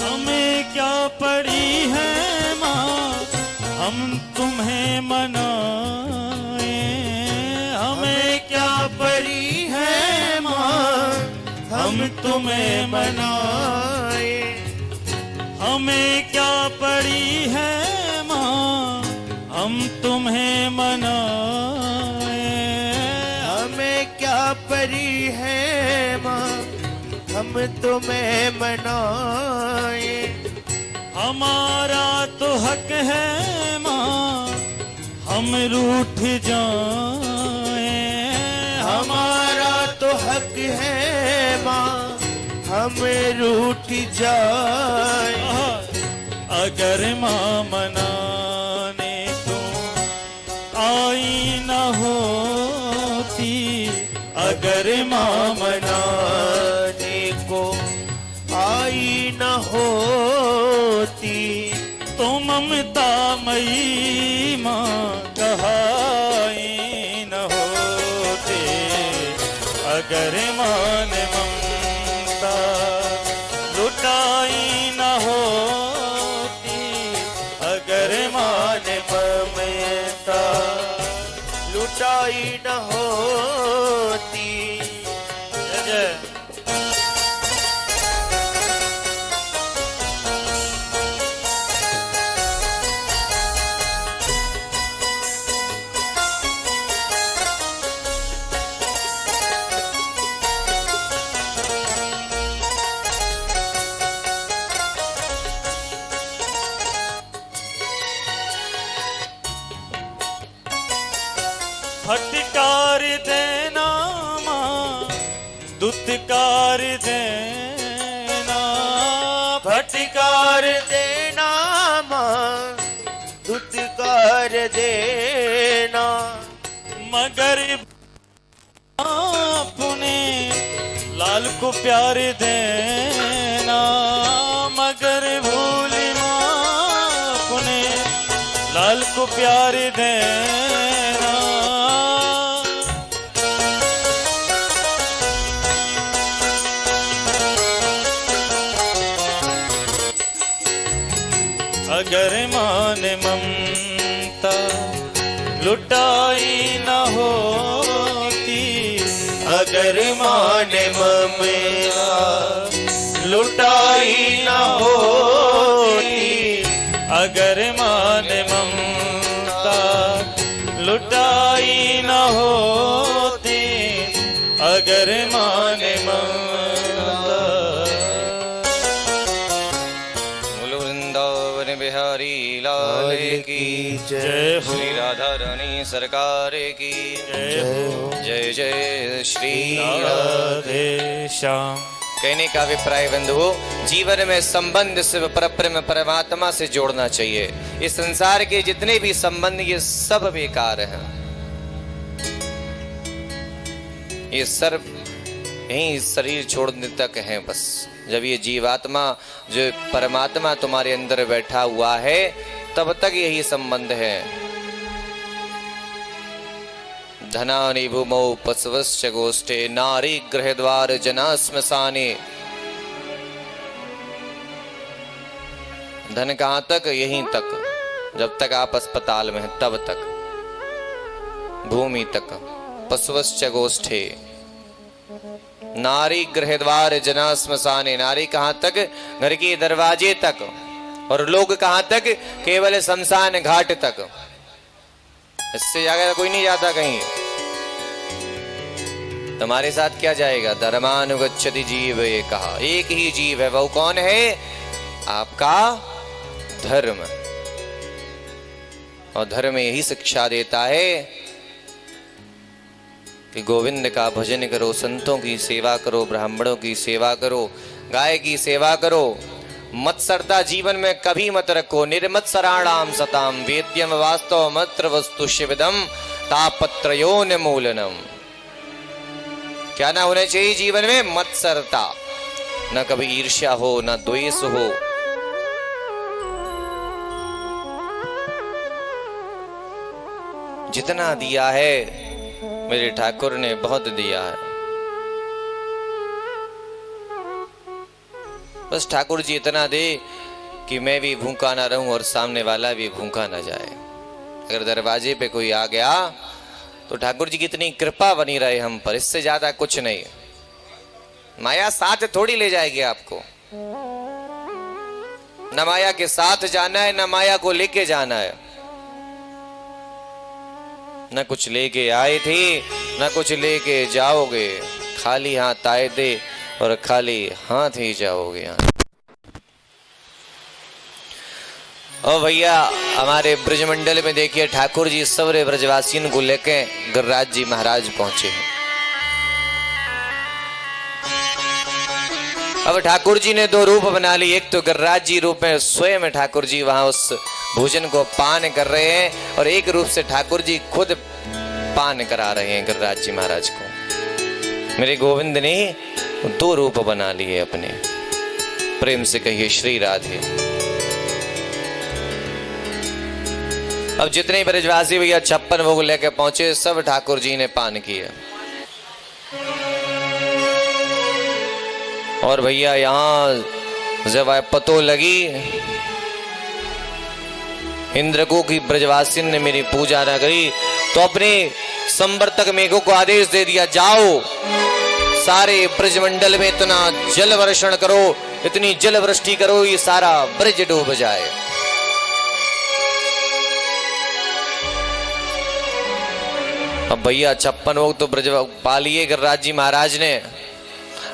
B: हमें क्या पड़ी है माँ हम तुम्हें मनाए। हमें क्या पड़ी है माँ हम तुम्हें मनाए। हमें क्या पड़ी है माँ हम तुम्हें मनाए।
C: हमें क्या परी है माँ हम तुम्हें मनाए।
B: हमारा तो हक है माँ हम रूठ जाए।
C: हमारा तो हक है माँ हम रूठ जाए।
B: अगर माँ मनाने तुम आई न होती, अगर माँ
C: मनाने को आई न होती,
B: तो ममता मई माँ कहाई न होते। अगर माँ ने ममता लुटाई न होती, अगर माँ ने
C: ममता लुटाई न होती।
B: जय जय। फटकार देना माँ दुत्कार देना।
C: फटकार देना माँ दुत्कार देना।
B: मगर अपने लाल को प्यार देना। मगर भूल माँ अपने लाल को प्यार देना। अगर माँ ने ममता लुटाई न होती,
C: अगर माँ ने ममता लुटाई न होती,
B: अगर माँ ने ममता लुटाई न होती, अगर माँ ने ममता।
F: बोलो वृंदावन बिहारी लाल की
B: जय हो।
F: श्री राधा रानी सरकार की
B: जय हो।
F: जय जय श्री
B: राधे श्याम।
F: कहने का अभिप्राय बंधुओं, जीवन में संबंध सिर्फ परब्रह्म परमात्मा से जोड़ना चाहिए। इस संसार के जितने भी संबंध ये सब बेकार हैं। ये सब यहीं शरीर छोड़ने तक है बस। जब ये जीवात्मा जो परमात्मा तुम्हारे अंदर बैठा हुआ है तब तक यही संबंध है। धनानि भूमौ पशवश्च गोष्ठे नारी गृह द्वार जना श्मशाने। धन कहां तक? यहीं तक, जब तक आप अस्पताल में हैं तब तक। भूमि तक, पशवश्च गोष्ठे नारी गृह द्वार जना श्मशाने। नारी कहां तक? घर के दरवाजे तक। और लोग कहां तक? केवल शमशान घाट तक। इससे ज्यादा कोई नहीं जाता कहीं। तुम्हारे साथ क्या जाएगा? धर्मानुगच्छति जीव, ये कहा। एक ही जीव है, वो कौन है? आपका धर्म। और धर्म यही शिक्षा देता है कि गोविंद का भजन करो, संतों की सेवा करो, ब्राह्मणों की सेवा करो, गाय की सेवा करो। मत्सरता जीवन में कभी मत रखो। निर्मत्सराणाम सताम वेद्यम वास्तव मत्र वस्तु शिवदम तापत्रयोन्मूलनम। क्या ना होना चाहिए जीवन में? मत्सरता। न कभी ईर्ष्या हो, न द्वेष हो। जितना दिया है मेरे ठाकुर ने बहुत दिया है। बस ठाकुर जी इतना दे कि मैं भी भूखा ना रहूं और सामने वाला भी भूखा ना जाए। अगर दरवाजे पे कोई आ गया तो ठाकुर जी की इतनी कृपा बनी रहे हम पर, इससे ज्यादा कुछ नहीं। माया साथ थोड़ी ले जाएगी आपको। न माया के साथ जाना है, न माया को लेके जाना है। न कुछ लेके आए थे, न कुछ लेके जाओगे। खाली हाथ आए थे और खाली हाथ ही जाओगे। और भैया हमारे ब्रजमंडल में देखिए ठाकुर जी सवरे ब्रजवासियों को लेके गिरिराज जी महाराज पहुंचे हैं। अब ठाकुर जी ने दो रूप बना लिए। एक तो गिरिराज जी रूप में स्वयं ठाकुर जी वहां उस भोजन को पान कर रहे हैं, और एक रूप से ठाकुर जी खुद पान करा रहे हैं गिरिराज जी महाराज को। मेरे गोविंद ने दो रूप बना लिए अपने। प्रेम से कहिए श्री राधे। अब जितने ब्रजवासी भैया 56 भोग लेके पहुंचे, सब ठाकुर जी ने पान किए। और भैया यहां जब पतो लगी इंद्र को कि ब्रजवासी ने मेरी पूजा न करी, तो अपने संवर्तक मेघों को आदेश दे दिया, जाओ सारे ब्रजमंडल में इतना जल वर्षण करो, इतनी जल वृष्टि करो, ये सारा ब्रज डूब जाए। अब भैया 56 लोग तो ब्रज पा लिए गिरिराज जी महाराज ने।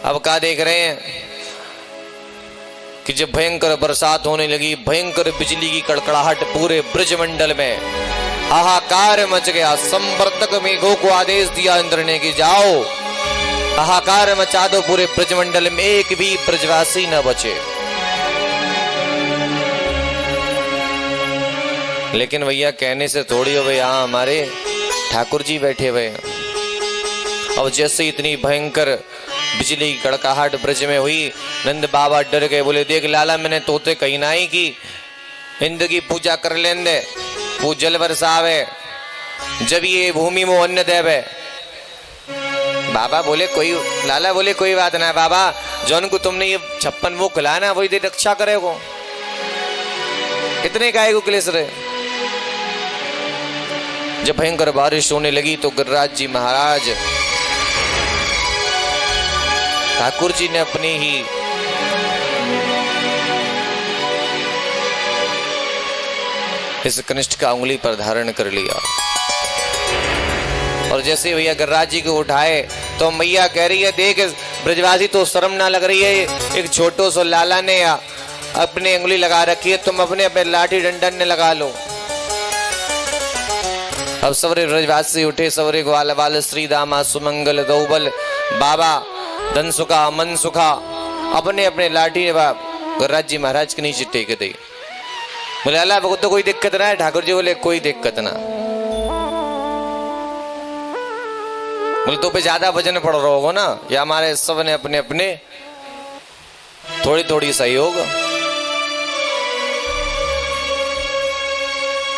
F: अब क्या देख रहे हैं कि जब भयंकर बरसात होने लगी, भयंकर बिजली की कड़कड़ाहट पूरे ब्रजमंडल में, हाहाकार मच गया। संवर्तक मेघों को आदेश दिया इंद्र ने कि जाओ हाहाकार मचा दो पूरे ब्रजमंडल में, एक भी ब्रजवासी न बचे। लेकिन भैया कहने से थोड़ी हो, यहाँ हमारे ठाकुर जी बैठे हुए हैं। अब जैसे इतनी भयंकर बिजली की कड़काहट ब्रज में हुई, नंद बाबा डर गए। बोले देख लाला, मैंने तोते कहीं ना ही कि इंद्र की पूजा कर लेंदे, वो जल बरसावे, जब ये भूमि में अन्न देवे। बाबा बोले कोई, लाला बोले कोई बात ना बाबा, जौन को तुमने ये 56 वो खिलाना वही दे रक्षा करेगो, इतने काय को क्लेश रहे। जब भयंकर बारिश होने लगी तो गिरिराज जी महाराज ठाकुर जी ने अपनी ही इस कनिष्ठ का उंगली पर धारण कर लिया। और जैसे भैया गिरिराज जी को उठाए तो मैया कह रही है, देख ब्रजवासी तो शर्म ना लग रही है, एक छोटो सो लाला ने अपनी उंगली लगा रखी है, तुम अपने अपने लाठी डंडन ने लगा लो। अब सवरे ब्रजवासी उठे, सवरे ग्वाल बाल श्री दामा सुमंगल दौबल बाबा धन सुखा मन सुखा, अपने अपने लाठी गिरिराज जी महाराज के नीचे टेक दी। बोले अल्लाह भगत तो कोई दिक्कत ना है? ठाकुर जी बोले कोई दिक्कत ना। बोले तो पे ज्यादा भजन पढ़ रहे होगो ना, या हमारे सब ने अपने अपने थोड़ी थोड़ी सहयोग।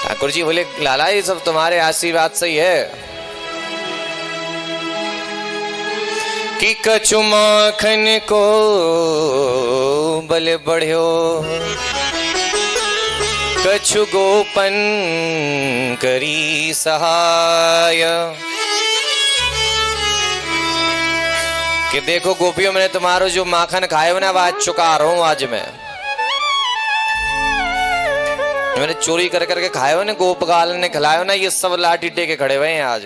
F: ठाकुर जी बोले लाला ये सब तुम्हारे आशीर्वाद से ही है कि कछु माखन को बल बढ़्यो, कछु गोपन करी सहाय। कि देखो गोपियों, मैंने तुम्हारो जो माखन खाए हो ना, वो आज चुका रहा हूं। आज मैंने चोरी कर करके खाए हो ना, गोपगाल ने खिलाए हो ना, ये सब लाठी टेके खड़े हुए हैं आज।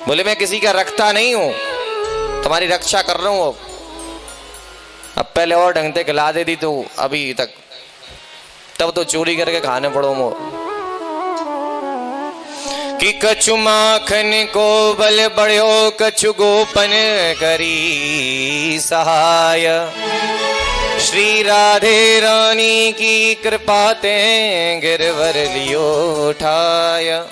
F: बोले मैं किसी का रखता नहीं हूं, तुम्हारी रक्षा कर रहा हूं। अब पहले और ढंग से खिला देती तो अभी तक, तब तो चोरी करके खाने पड़ो मो। कि कछु माखन को बल बढ़्यो, कछु गोपन करी सहाय। श्री राधे रानी की कृपा ते गिरवर लियो उठाय।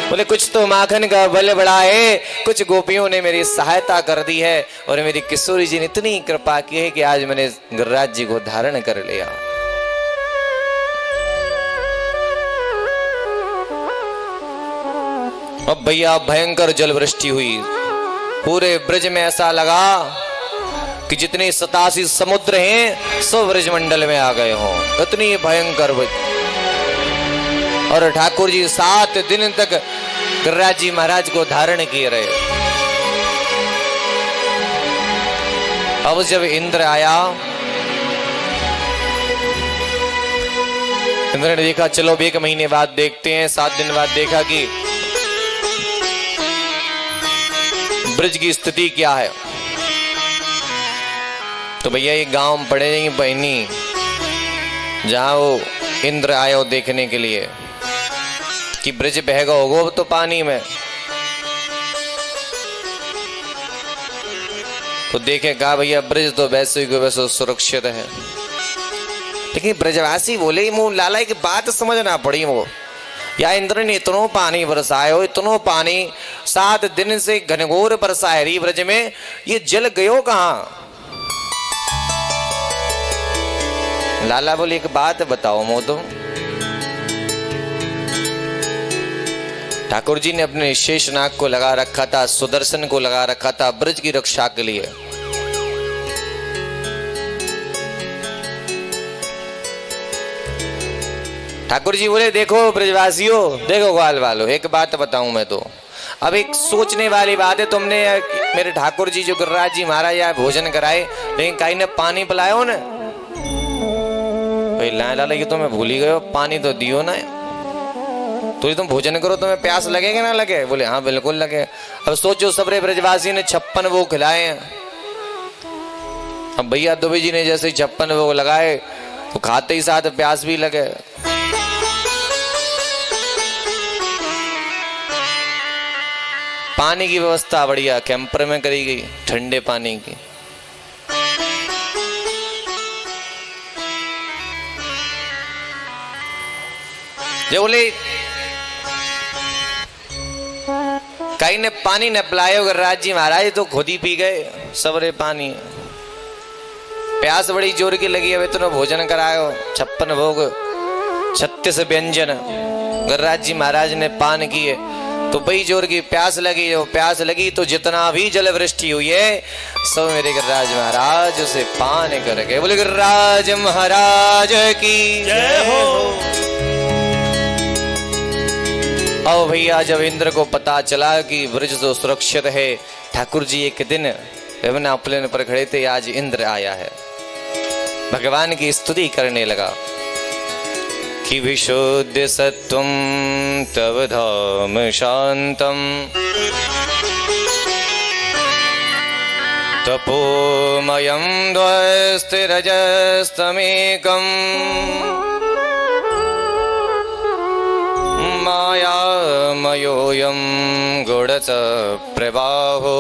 F: बोले कुछ तो माखन का बल बढ़ा है, कुछ गोपियों ने मेरी सहायता कर दी है, और मेरी किशोरी जी ने इतनी कृपा की है कि आज मैंने गिरिराज जी को धारण कर लिया। अब भैया भयंकर जल वृष्टि हुई, पूरे ब्रज में ऐसा लगा कि जितने 87 समुद्र हैं सब ब्रज मंडल में आ गए हों, इतनी भयंकर। और ठाकुर जी 7 दिन तक गिरिराज जी महाराज को धारण किए रहे। अब जब इंद्र आया, इंद्र ने देखा चलो 1 महीने बाद देखते हैं। 7 दिन बाद देखा कि ब्रज की स्थिति क्या है। तो भैया ये गांव में पड़े जाएंगे बहनी, जहां वो इंद्र आयो देखने के लिए कि ब्रज बहेगा होगा अब तो पानी में। तो देखेगा भैया ब्रज तो वैसे ही वैसे सुरक्षित है, लेकिन ब्रजवासी बोले मुंह लाला की बात समझना पड़ी वो, या इंद्र ने इतनो पानी बरसायो, इतनो पानी 7 दिन से घनघोर बरसाए रही ब्रज में, ये जल गयो कहां। लाला बोले एक बात बताओ मोदो। ठाकुर जी ने अपने शेषनाग को लगा रखा था, सुदर्शन को लगा रखा था ब्रज की रक्षा के लिए। ठाकुर जी बोले देखो ब्रजवासियों, देखो ग्वाल वालों, एक बात बताऊं मैं तो, अब एक सोचने वाली बात है। तुमने मेरे ठाकुर जी जो गिरिराज जी महाराज यहाँ भोजन कराए, लेकिन कहीं ने पानी पिलायो ना भाई। लाला ये तो मैं भूल ही गयो, पानी तो दियो ना। तो तुम भोजन करो, तुम्हें प्यास लगेगा ना लगे? बोले हाँ बिल्कुल लगे। अब सोचो सबरे ब्रजवासी ने 56 भोग खिलाए हैं। अब भैया दुबे जी ने जैसे 56 भोग लगाए तो खाते ही साथ प्यास भी लगे। पानी की व्यवस्था बढ़िया कैंपर में करी गई, ठंडे पानी की। जो बोले कहीं ने पानी न पिलायो गिरिराज जी महाराज तो खुद ही पी गए सबरे पानी। प्यास बड़ी जोर की लगी, अब इतना भोजन करायो, 56 भोग 36 व्यंजन गिरिराज जी महाराज ने पान किए, तो बड़ी जोर की प्यास लगी। जो प्यास लगी तो जितना भी जल वृष्टि हुई है सब मेरे गिरिराज महाराज उसे पान कर गए। बोले गिरिराज महाराज की जय हो। अब भैया जब इंद्र को पता चला कि ब्रज तो सुरक्षित है, ठाकुर जी एक दिन यमुना प्लेन पर खड़े थे, आज इंद्र आया है, भगवान की स्तुति करने लगा कि विशुद्ध सत्वं तव धाम शांतम तपोमयं द्वस्तिरजस्तमेकम् मायामयोऽयं गुणच प्रवाहो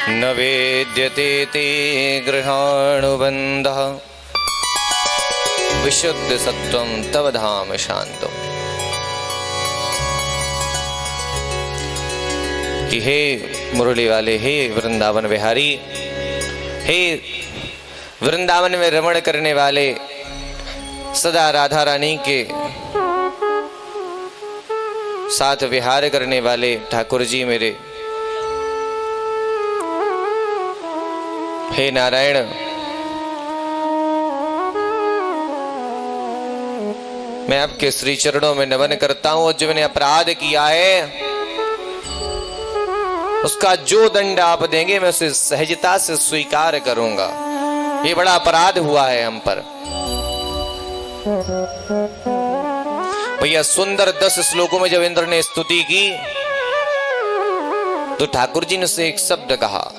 F: न वेद्यते ते गृहाणुबन्धः। विशुद्ध सत्वम तव धाम शांतम। कि हे मुरली वाले, हे वृंदावन विहारी, हे वृंदावन में रमण करने वाले, सदा राधा रानी के साथ विहार करने वाले ठाकुर जी मेरे, हे नारायण, मैं आपके श्री चरणों में नमन करता हूं। जो मैंने अपराध किया है उसका जो दंड आप देंगे मैं उसे सहजता से स्वीकार करूंगा। ये बड़ा अपराध हुआ है हम पर। भैया सुंदर 10 श्लोकों में जब इंद्र ने स्तुति की तो ठाकुर जी ने उसे एक शब्द कहा।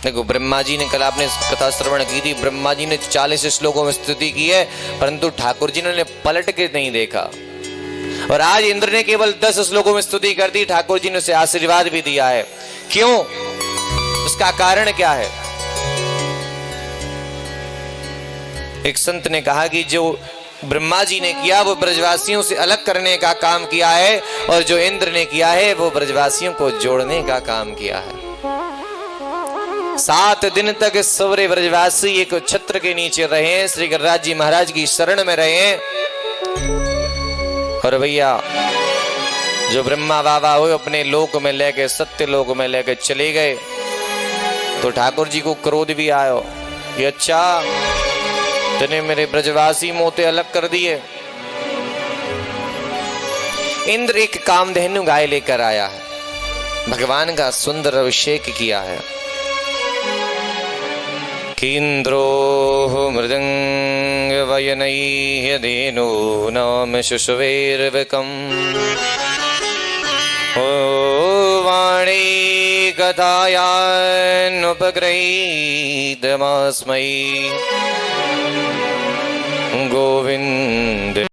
F: देखो ब्रह्मा जी ने, कल आपने कथा श्रवण की थी, ब्रह्मा जी ने 40 श्लोकों में स्तुति की है, परंतु ठाकुर जी ने पलट के नहीं देखा। और आज इंद्र ने केवल 10 श्लोकों में स्तुति कर दी, ठाकुर जी ने उसे आशीर्वाद भी दिया है। क्यों? उसका कारण क्या है? एक संत ने कहा कि जो ब्रह्मा जी ने किया वो ब्रजवासियों से अलग करने का काम किया है, और जो इंद्र ने किया है वो ब्रजवासियों को जोड़ने का काम किया है। 7 दिन तक सवरे ब्रजवासी एक छत्र के नीचे रहे, श्री गिरिराज जी महाराज की शरण में रहे। और भैया जो ब्रह्मा बाबा हुए अपने लोक में लेके, सत्य लोक में लेके चले गए, तो ठाकुर जी को क्रोध भी आयो कि अच्छा तूने मेरे ब्रजवासी मोते अलग कर दिए। इंद्र एक कामधेनु गाय लेकर आया है, भगवान का सुंदर अभिषेक किया है। इंद्रो मृदंग वयनैर्देनो नाम शुशुवेर्वकम् ओ वाणी कथायानुपगृहीतमस्मै गोविंद